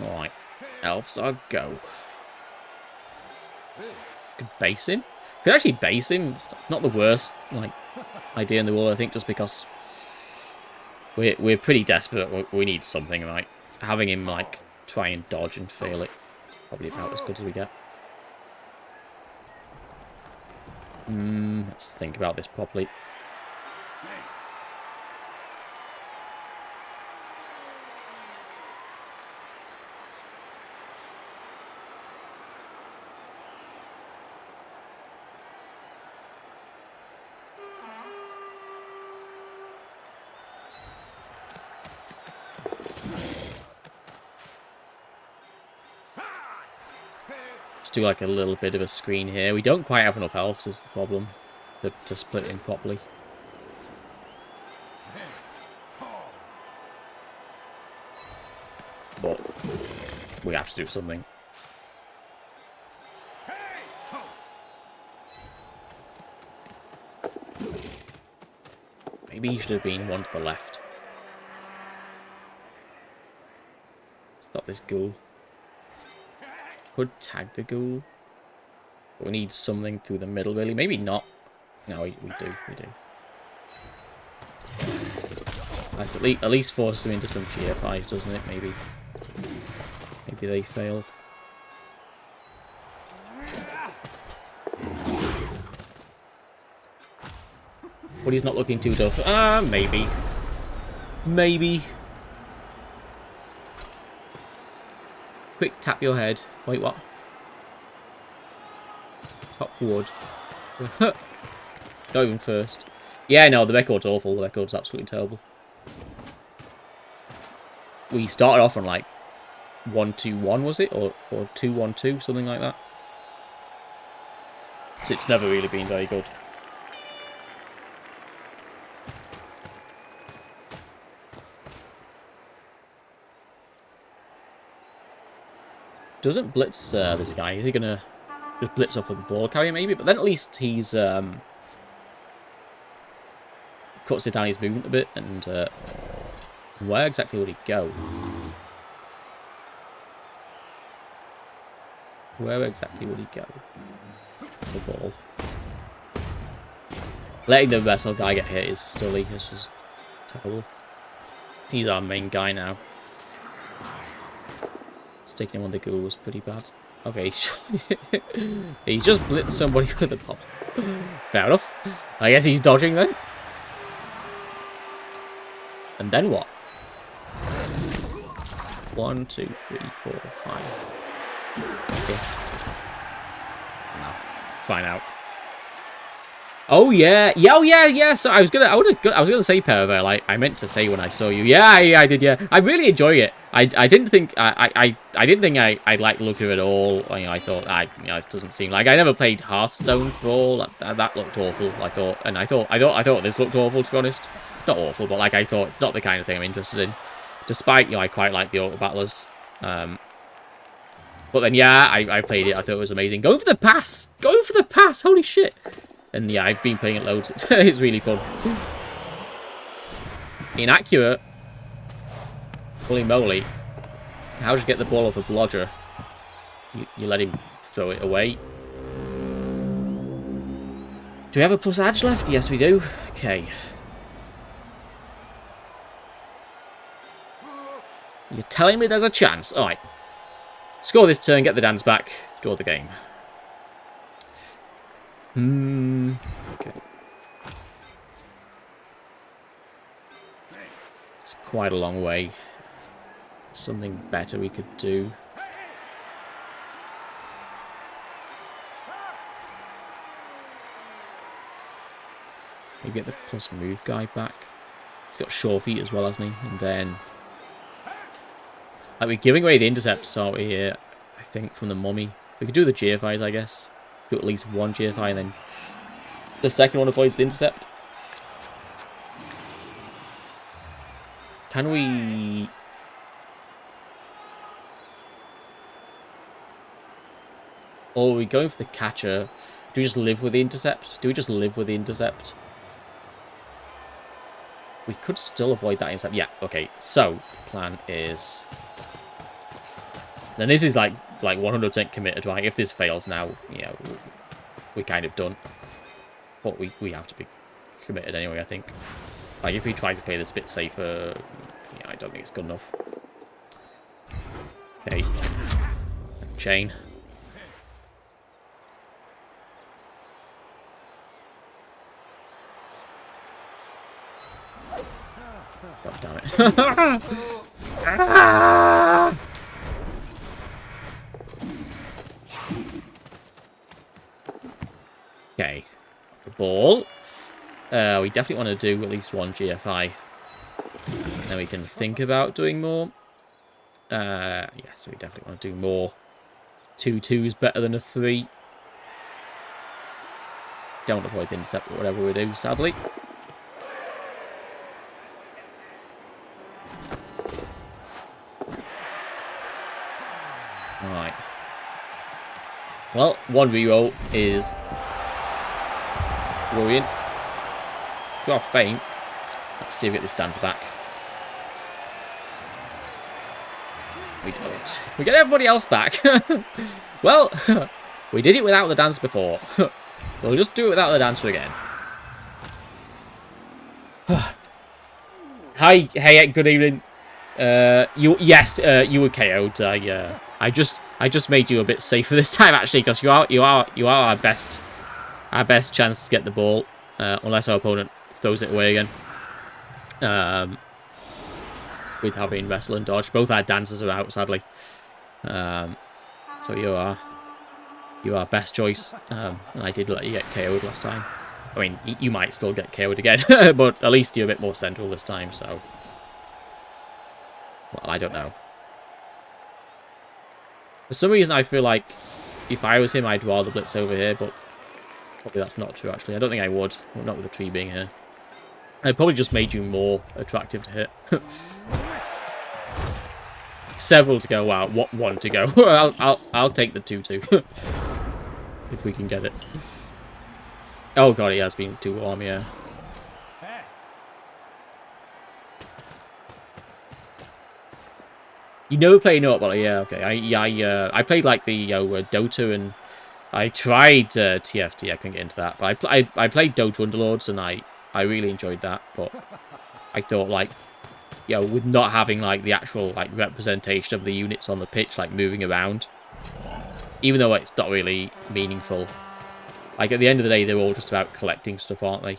Alright. Elves are go. Could base him. Could actually base him. It's not the worst idea in the world, I think, just because we're pretty desperate. We need something, right? Having him try and dodge and fail it is probably about as good as we get. Let's think about this properly. Do a little bit of a screen here. We don't quite have enough elves is the problem to split in properly. But we have to do something. Maybe he should have been one to the left. Stop this ghoul. could tag the ghoul. But we need something through the middle, really. Maybe not. No, we do. We do. That's at least force them into some GFIs, doesn't it? Maybe. Maybe they fail. But he's not looking too tough. Maybe. Maybe. Quick, tap your head. Wait, what? Top wood. Not even first. Yeah, no, the record's awful. The record's absolutely terrible. We started off on like 1-2-1, was it? Or 2-1-2, something like that. So it's never really been very good. Doesn't blitz this guy. Is he going to just blitz off with the ball carrier maybe? But then at least he's cuts it down his movement a bit. And where exactly would he go? Where exactly would he go? The ball. Letting the wrestle guy get hit is silly. This is terrible. He's our main guy now. Sticking him on the ghoul was pretty bad. Okay, he just blitzed somebody with the ball. Fair enough. I guess he's dodging then. And then what? 1, 2, 3, 4, 5. No. Fine out. Oh yeah, oh yeah. So I was gonna say Paravel. Like I meant to say when I saw you. Yeah, I did. Yeah, I really enjoy it. I didn't think I didn't think I liked the look of it at all. You know, I thought it doesn't seem like I never played Hearthstone before. That looked awful. I thought this looked awful, to be honest. Not awful, but like I thought not the kind of thing I'm interested in. Despite I quite like the auto battlers. But then yeah, I played it. I thought it was amazing. Go for the pass. Go for the pass. Holy shit. And yeah, I've been playing it loads. It's really fun. Inaccurate. Holy moly. How did you get the ball off a blodger? You let him throw it away. Do we have a plus edge left? Yes, we do. Okay. You're telling me there's a chance. Alright. Score this turn, get the dance back, draw the game. Okay. It's quite a long way. Something better we could do. Maybe get the plus move guy back. He's got sure feet as well, hasn't he? And then... Like, we're giving away the intercepts, aren't we, here? I think, from the mummy. We could do the GFIs, I guess. Do at least one GFI, and then the second one avoids the intercept. Can we... Or are we going for the catcher? Do we just live with the intercept? Do we just live with the intercept? We could still avoid that intercept. Yeah, okay. So, the plan is... Then this is like 100% committed, right? If this fails now, yeah, we're kind of done. But we have to be committed anyway, I think. Like, if we try to play this a bit safer, yeah, I don't think it's good enough. Okay. Chain. God damn it. Okay. The ball. We definitely want to do at least one GFI. And then we can think about doing more. Yes, we definitely want to do more. 2-2 is better than a 3. Don't avoid the intercept, whatever we do, sadly. Alright. Well, one reroll is worrying. We are faint. Let's see if we get this dance back. We don't. We get everybody else back. Well, we did it without the dance before. We'll just do it without the dancer again. Hi, hey, good evening. You were KO'd. I just made you a bit safer this time actually, because you are our best chance to get the ball, unless our opponent throws it away again. With having wrestle and dodge, both our dancers are out sadly. So you are best choice. And I did let you get KO'd last time. I mean, you might still get KO'd again, but at least you're a bit more central this time. So, well, I don't know. For some reason, I feel like if I was him, I'd rather blitz over here, but probably that's not true, actually. I don't think I would. Well, not with the tree being here. I'd probably just made you more attractive to hit. Several to go. Wow, what one to go? I'll take the 2-2 if we can get it. Oh god, he has been too warm, yeah. You never play no, well, yeah, okay. I played like the Dota, and I tried TFT. I couldn't get into that, but I played Dota Underlords, and I really enjoyed that. But I thought, like, with not having like the actual like representation of the units on the pitch, like moving around, even though it's not really meaningful. Like at the end of the day, they're all just about collecting stuff, aren't they?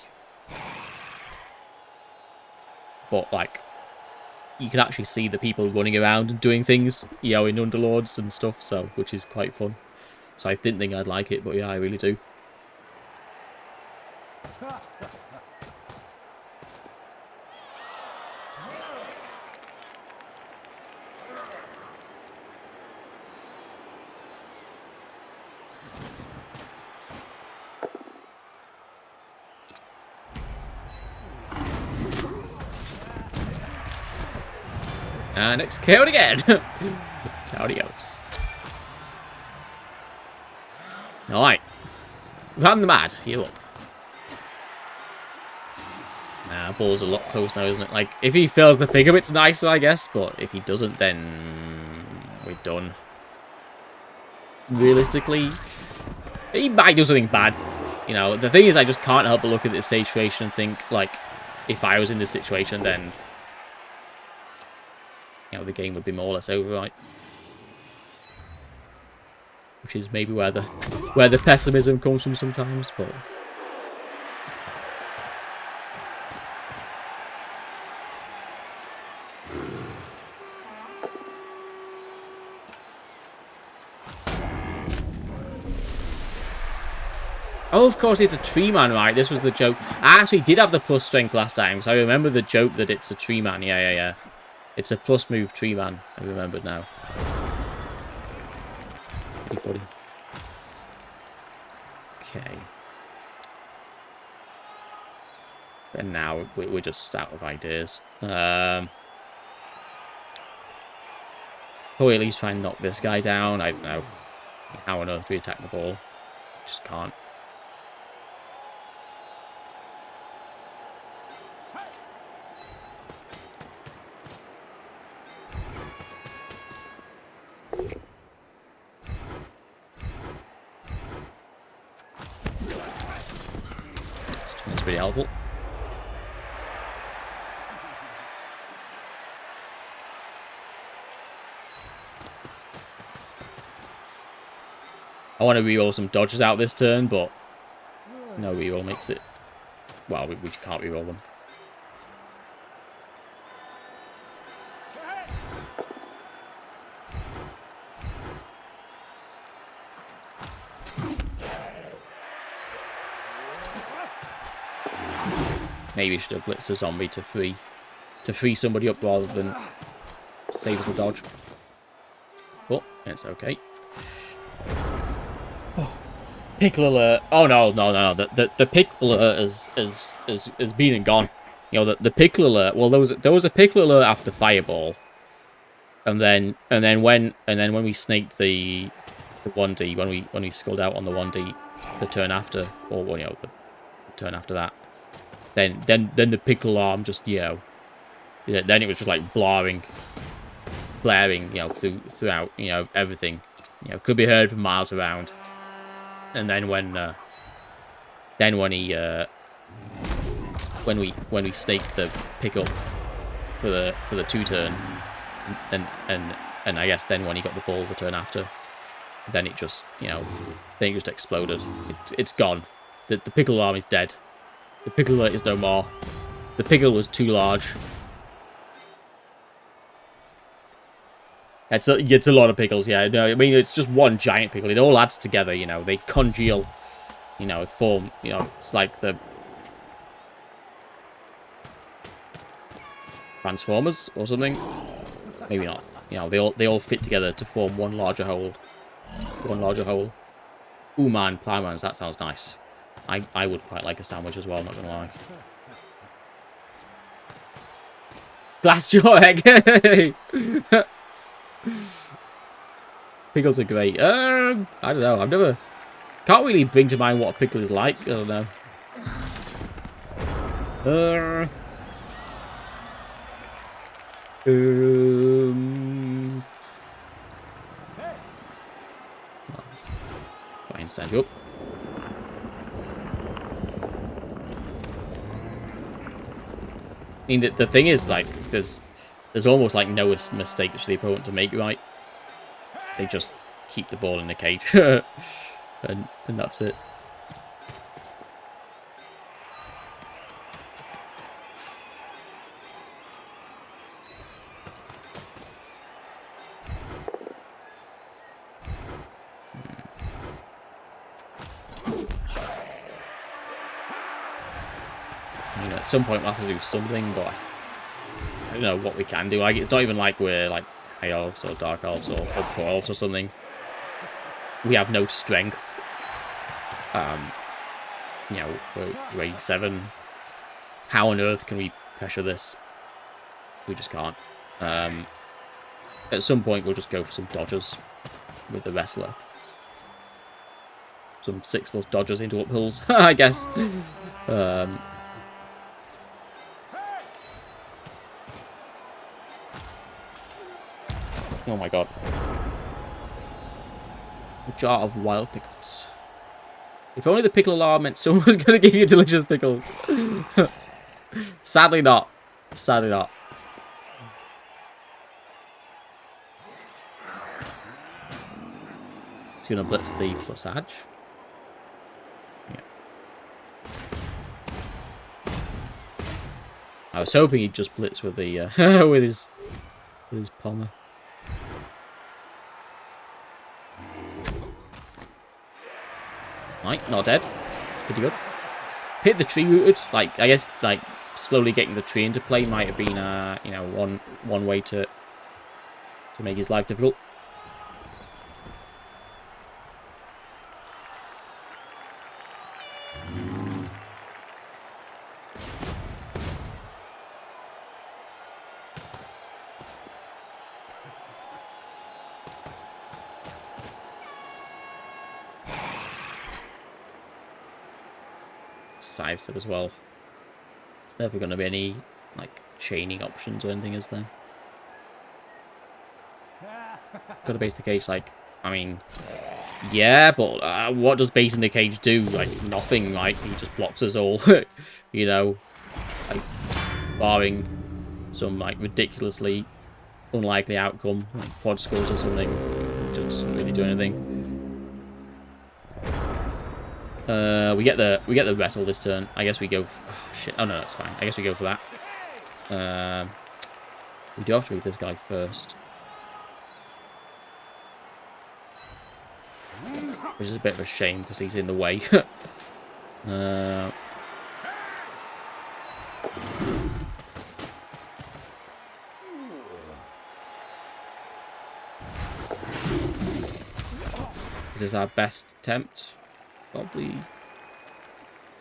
But like, you can actually see the people running around and doing things, in Underlords and stuff, so which is quite fun. So I didn't think I'd like it, but yeah, I really do. And it's KO'd again. Howdy goes. Alright. Run the mad. Heal up. Ball's a lot close now, isn't it? Like, if he fills the figure, it's nicer, I guess. But if he doesn't, then we're done. Realistically, he might do something bad. The thing is, I just can't help but look at this situation and think, like, if I was in this situation, then the game would be more or less over, right? Which is maybe where the pessimism comes from sometimes, but oh, of course, it's a tree man, right? This was the joke. I actually did have the plus strength last time, so I remember the joke that it's a tree man. Yeah. It's a plus move tree man. I remembered now. Pretty funny. Okay. And now we're just out of ideas. Probably at least try and knock this guy down. I don't know. How on earth do we attack the ball? Just can't. It's pretty helpful. I want to reroll some dodges out this turn, but no reroll makes it. Well, we can't reroll them. Maybe we should have blitzed a zombie to free somebody up rather than save us a dodge. But it's okay. Oh, pickle alert! Oh no! The pickle alert is been and gone. The pickle alert. Well, there was a pickle alert after Fireball, and then when we snaked the 1D, when we skulled out on the 1D the turn after, or the turn after that. Then the pickle alarm just then it was just like blaring throughout everything, You know, could be heard from miles around. And then when he when we staked the pickup for the 2-turn, and I guess then when he got the ball the turn after, then it just, you know, then it just exploded. It's gone. The pickle alarm is dead. The pickle alert is no more. The pickle was too large. It's a lot of pickles, yeah. No, I mean, it's just one giant pickle. It all adds together, you know. They congeal, you know, form, you know, it's like the Transformers or something. Maybe not. You know, they all fit together to form one larger whole. One larger whole. Ooh, man, Plowmans, that sounds nice. I would quite like a sandwich as well, not gonna lie. Glassjaw egg! Pickles are great. I don't know. I've never... Can't really bring to mind what a pickle is like. I don't know. Try and stand you up. I mean, the thing is, like, there's almost, like, no mistakes for the opponent to make, right? They just keep the ball in the cage. and that's it. I mean, at some point we'll have to do something, but I don't know what we can do. Like, it's not even like we're, like, High Elves or Dark Elves or Pro Elves or something. We have no strength. You know, we're 87. How on earth can we pressure this? We just can't. At some point, we'll just go for some dodgers with the wrestler. Some 6+ dodgers into uphills, I guess. Oh my god. A jar of wild pickles. If only the pickle alarm meant someone was going to give you delicious pickles. Sadly not. Sadly not. It's going to blitz the plus edge. Yeah. I was hoping he'd just blitz with the with his palmer. Right, not dead. It's pretty good. Hit the tree rooted. Like, I guess, like, slowly getting the tree into play might have been, you know, one way to make his life difficult. Sidestep as well. There's never going to be any, like, chaining options or anything, is there? Got to base the cage, like, I mean, yeah, but what does basing the cage do? Like, nothing, right? He just blocks us all, you know, like, barring some, like, ridiculously unlikely outcome, like quad scores or something. It just doesn't really do anything. We get the wrestle this turn. I guess we go. Oh, shit. Oh no, that's fine. I guess we go for that. We do have to beat this guy first, which is a bit of a shame because he's in the way. Is this our best attempt?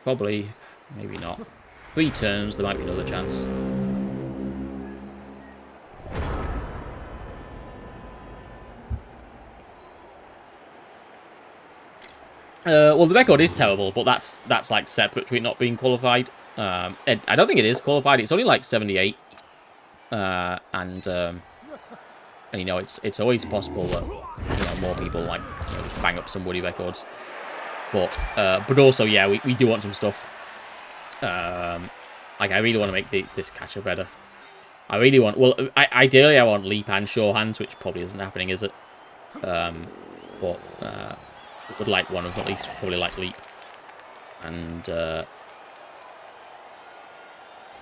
Probably, maybe not. 3 turns, there might be another chance. Well, the record is terrible, but that's like separate to it not being qualified. I don't think it is qualified. It's only like 78, and And, you know, it's always possible that, you know, more people, like, you know, just bang up some Woody records. But also, yeah, we do want some stuff. Like, I really want to make this catcher better. I really want... Well, ideally, I want leap and sure hands, which probably isn't happening, is it? But would like one of them, at least probably like leap. And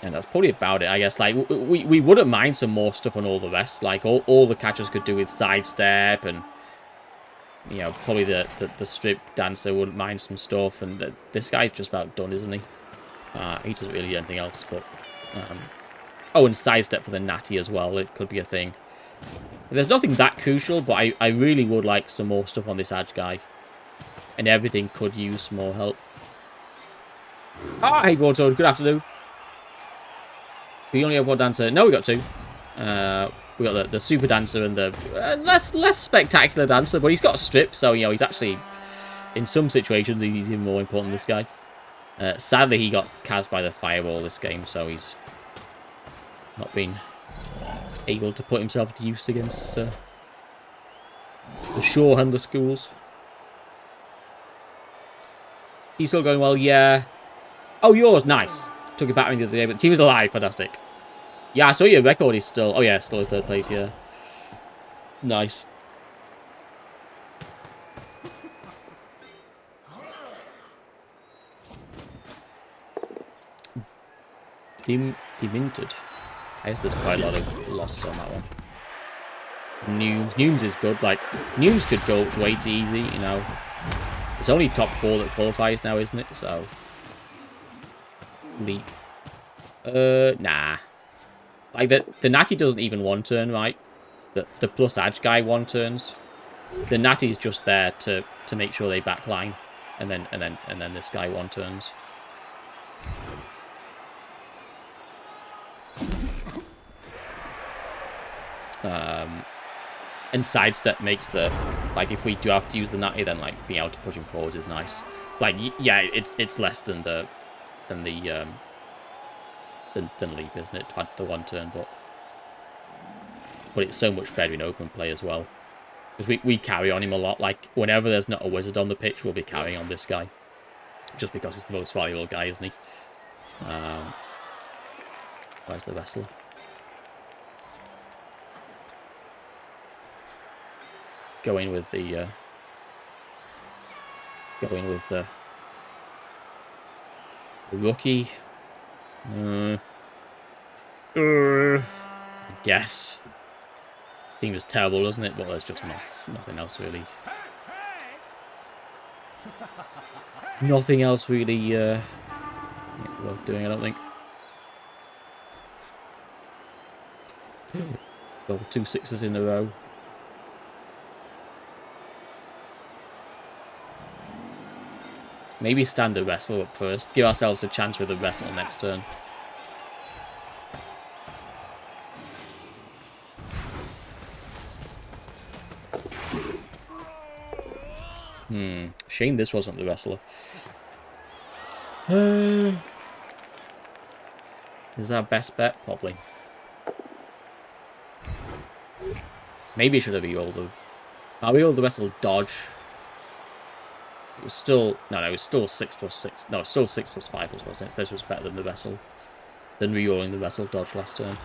that's probably about it, I guess. Like, we wouldn't mind some more stuff on all the rest. Like, all the catchers could do with sidestep and... You know, probably the strip dancer wouldn't mind some stuff. And this guy's just about done, isn't he? He doesn't really do anything else, but... oh, and sidestep for the natty as well. It could be a thing. There's nothing that crucial, but I really would like some more stuff on this Edge guy. And everything could use more help. Ah, hey, Broadsword. Good afternoon. We only have one dancer. No, we got two. We got the super dancer and the less spectacular dancer, but he's got a strip, so, you know, he's actually, in some situations, he's even more important than this guy. Sadly, he got cast by the fireball this game, so he's not been able to put himself to use against the Shore Handler schools. He's still going well, yeah. Oh, yours, nice. Took it back the other day, but the team is alive, fantastic. Yeah, I saw your record is still... Oh, yeah, still in third place, yeah. Nice. Deminted. I guess there's quite a lot of losses on that one. Nooms is good. Like, Nooms could go way too easy, you know. It's only top 4 that qualifies now, isn't it? So... Leap. Nah. Like, the Natty doesn't even one turn, right? The plus Edge guy one turns. The Natty is just there to make sure they backline. And then this guy one turns. And sidestep makes the... Like, if we do have to use the Natty, then, like, being able to push him forwards is nice. Like, yeah, it's less than leap, isn't it? To add the one turn, but it's so much better in open play as well. Because we carry on him a lot. Like, whenever there's not a wizard on the pitch, we'll be carrying on this guy. Just because he's the most valuable guy, isn't he? Where's the wrestler? Going with the rookie. I guess. Seems terrible, doesn't it? But there's just nothing else really. Nothing else really worth doing, I don't think. Well, 2 6s in a row. Maybe stand the wrestle up first. Give ourselves a chance with the wrestle next turn. Shame this wasn't the wrestler. Is that best bet? Probably. Maybe it should have rerolled the... I rerolled the wrestle dodge. It was still... No, it was still 6 plus 6. No, it's still 6 plus 5 wasn't it? This was better than the wrestle. Than rerolling the wrestle dodge last turn.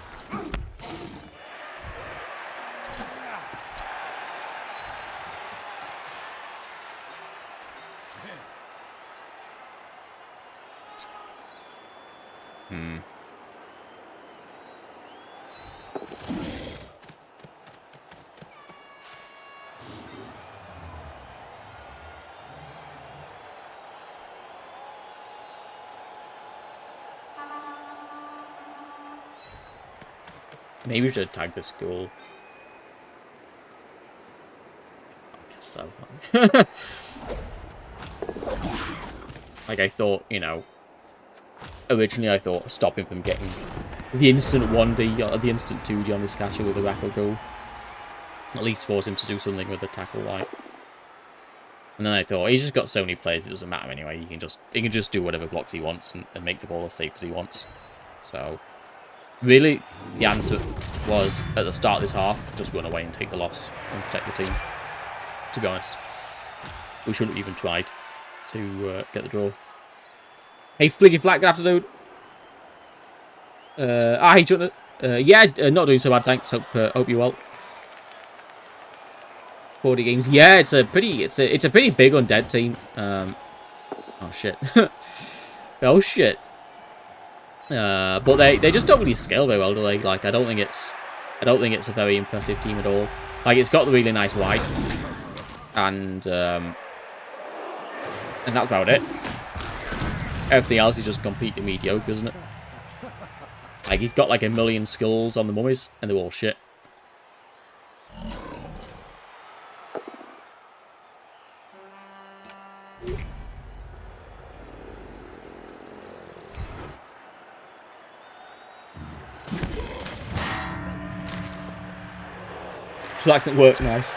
Maybe we should tag the school. I guess so. Like, I thought, you know... Originally, I thought stopping from getting the instant 1D or the instant 2D on this catcher with a record goal. At least force him to do something with the tackle white. And then I thought, he's just got so many players, it doesn't matter anyway. He can just do whatever blocks he wants and make the ball as safe as he wants. So... Really, the answer was, at the start of this half, just run away and take the loss and protect the team. To be honest. We shouldn't have even tried to get the draw. Hey, Fliggy Flat, good afternoon. Hey, Jonathan. Yeah, not doing so bad, thanks. Hope you're well. 40 games. Yeah, it's a pretty big undead team. Oh shit. Oh shit. But they just don't really scale very well, do they? Like, I don't think it's a very impressive team at all. Like, it's got the really nice white, and that's about it. Everything else is just completely mediocre, isn't it? Like, he's got like 1 million skulls on the mummies, and they're all shit. So accent work, nice.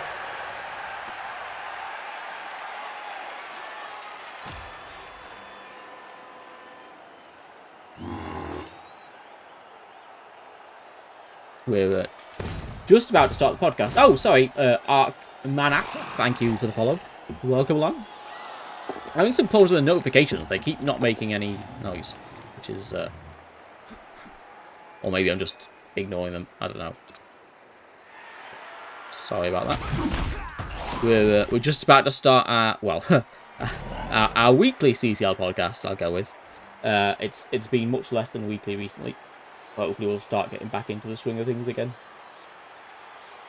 We're just about to start the podcast. Oh, sorry, Ark Manak, thank you for the follow. Welcome along. I think some problems with the notifications. They keep not making any noise, which is, or maybe I'm just ignoring them. I don't know. Sorry about that. We're just about to start our, well, our weekly CCL podcast. I'll go with. It's been much less than weekly recently. Hopefully we'll start getting back into the swing of things again.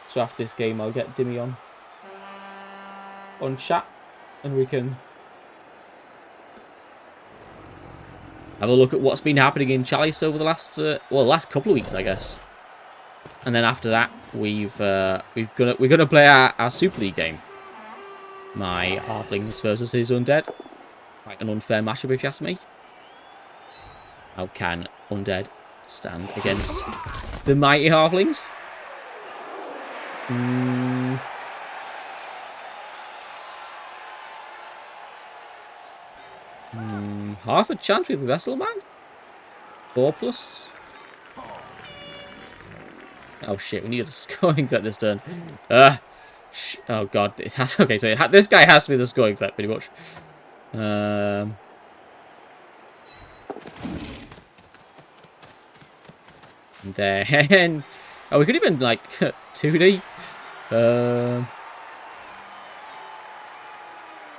So after this game, I'll get Dimmy on chat, and we can have a look at what's been happening in Chalice over the last last couple of weeks, I guess. And then after that, we're gonna play our Super League game. My halflings versus his undead. Quite an unfair matchup, if you ask me. How can undead stand against the mighty halflings? Half a chance with Vesselman? 4+. Oh shit, we need a scoring threat this turn. Oh god, it has. Okay, so this guy has to be the scoring threat, pretty much. And then, oh, we could even like 2D.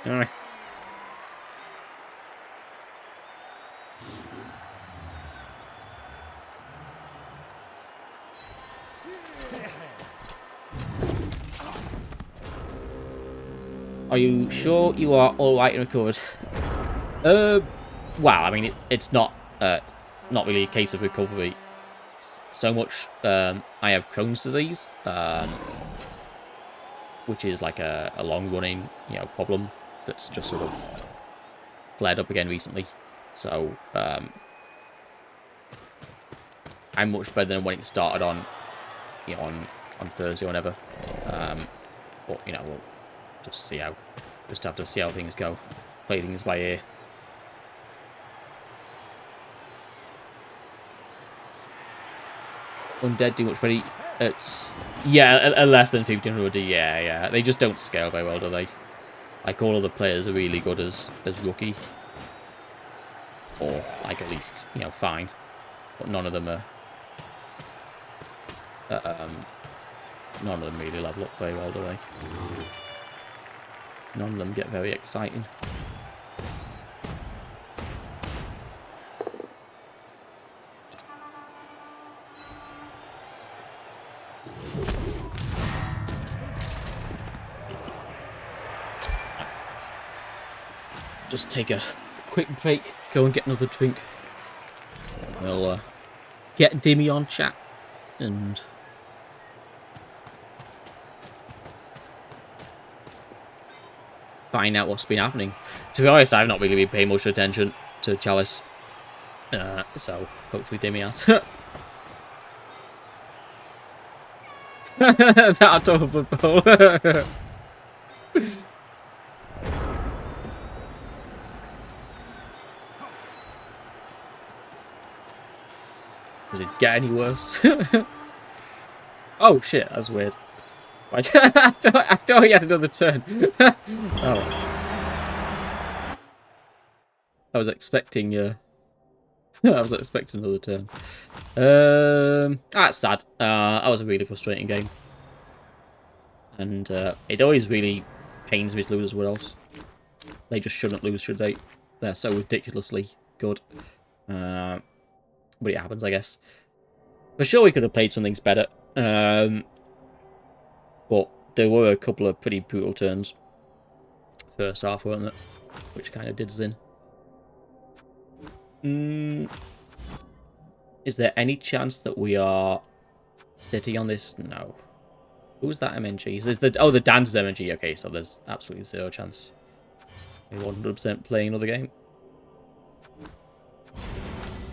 Alright. Are you sure you are all right and recovered? Well, I mean, it's not really a case of recovery so much. I have Crohn's disease, which is like a long-running, problem that's just sort of flared up again recently. So I'm much better than when it started on Thursday or whatever. But we'll just have to see how things go. Play things by ear. Undead do much better. It's a less than 1500. Yeah. They just don't scale very well, do they? Like, all of the players are really good as rookie, or like at least fine, but none of them are. None of them really level up very well, do they? None of them get very exciting. Just take a quick break, go and get another drink. We'll get Dimmy on chat and find out what's been happening. To be honest, I've not really been paying much attention to Chalice, so hopefully Dimmy has. That double ball. Did it get any worse? Oh shit, that's weird. I thought he had another turn. Oh, I was expecting. I was expecting another turn. That's sad. That was a really frustrating game, and it always really pains me to lose as well. They just shouldn't lose, should they? They're so ridiculously good. But it happens, I guess. For sure, we could have played some things better. But there were a couple of pretty brutal turns. First half, weren't there? Which kind of did us in. Is there any chance that we are sitting on this? No. Who's that MNG? Is the the Dan's MNG. Okay, so there's absolutely zero chance. 100% playing another game.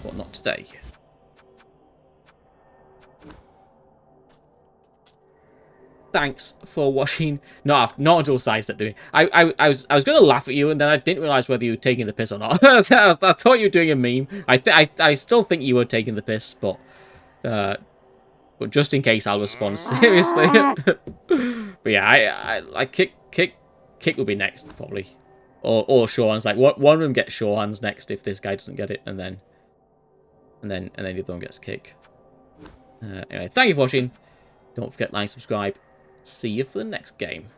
But not today. Thanks for watching. Not until Sai said doing. I was gonna laugh at you, and then I didn't realize whether you were taking the piss or not. I thought you were doing a meme. I still think you were taking the piss, but just in case, I'll respond seriously. But yeah, I kick will be next probably, or Shawhan's. Like one of them gets Shawhan's next if this guy doesn't get it, and then the other one gets kick. Anyway, thank you for watching. Don't forget to like, subscribe. See you for the next game.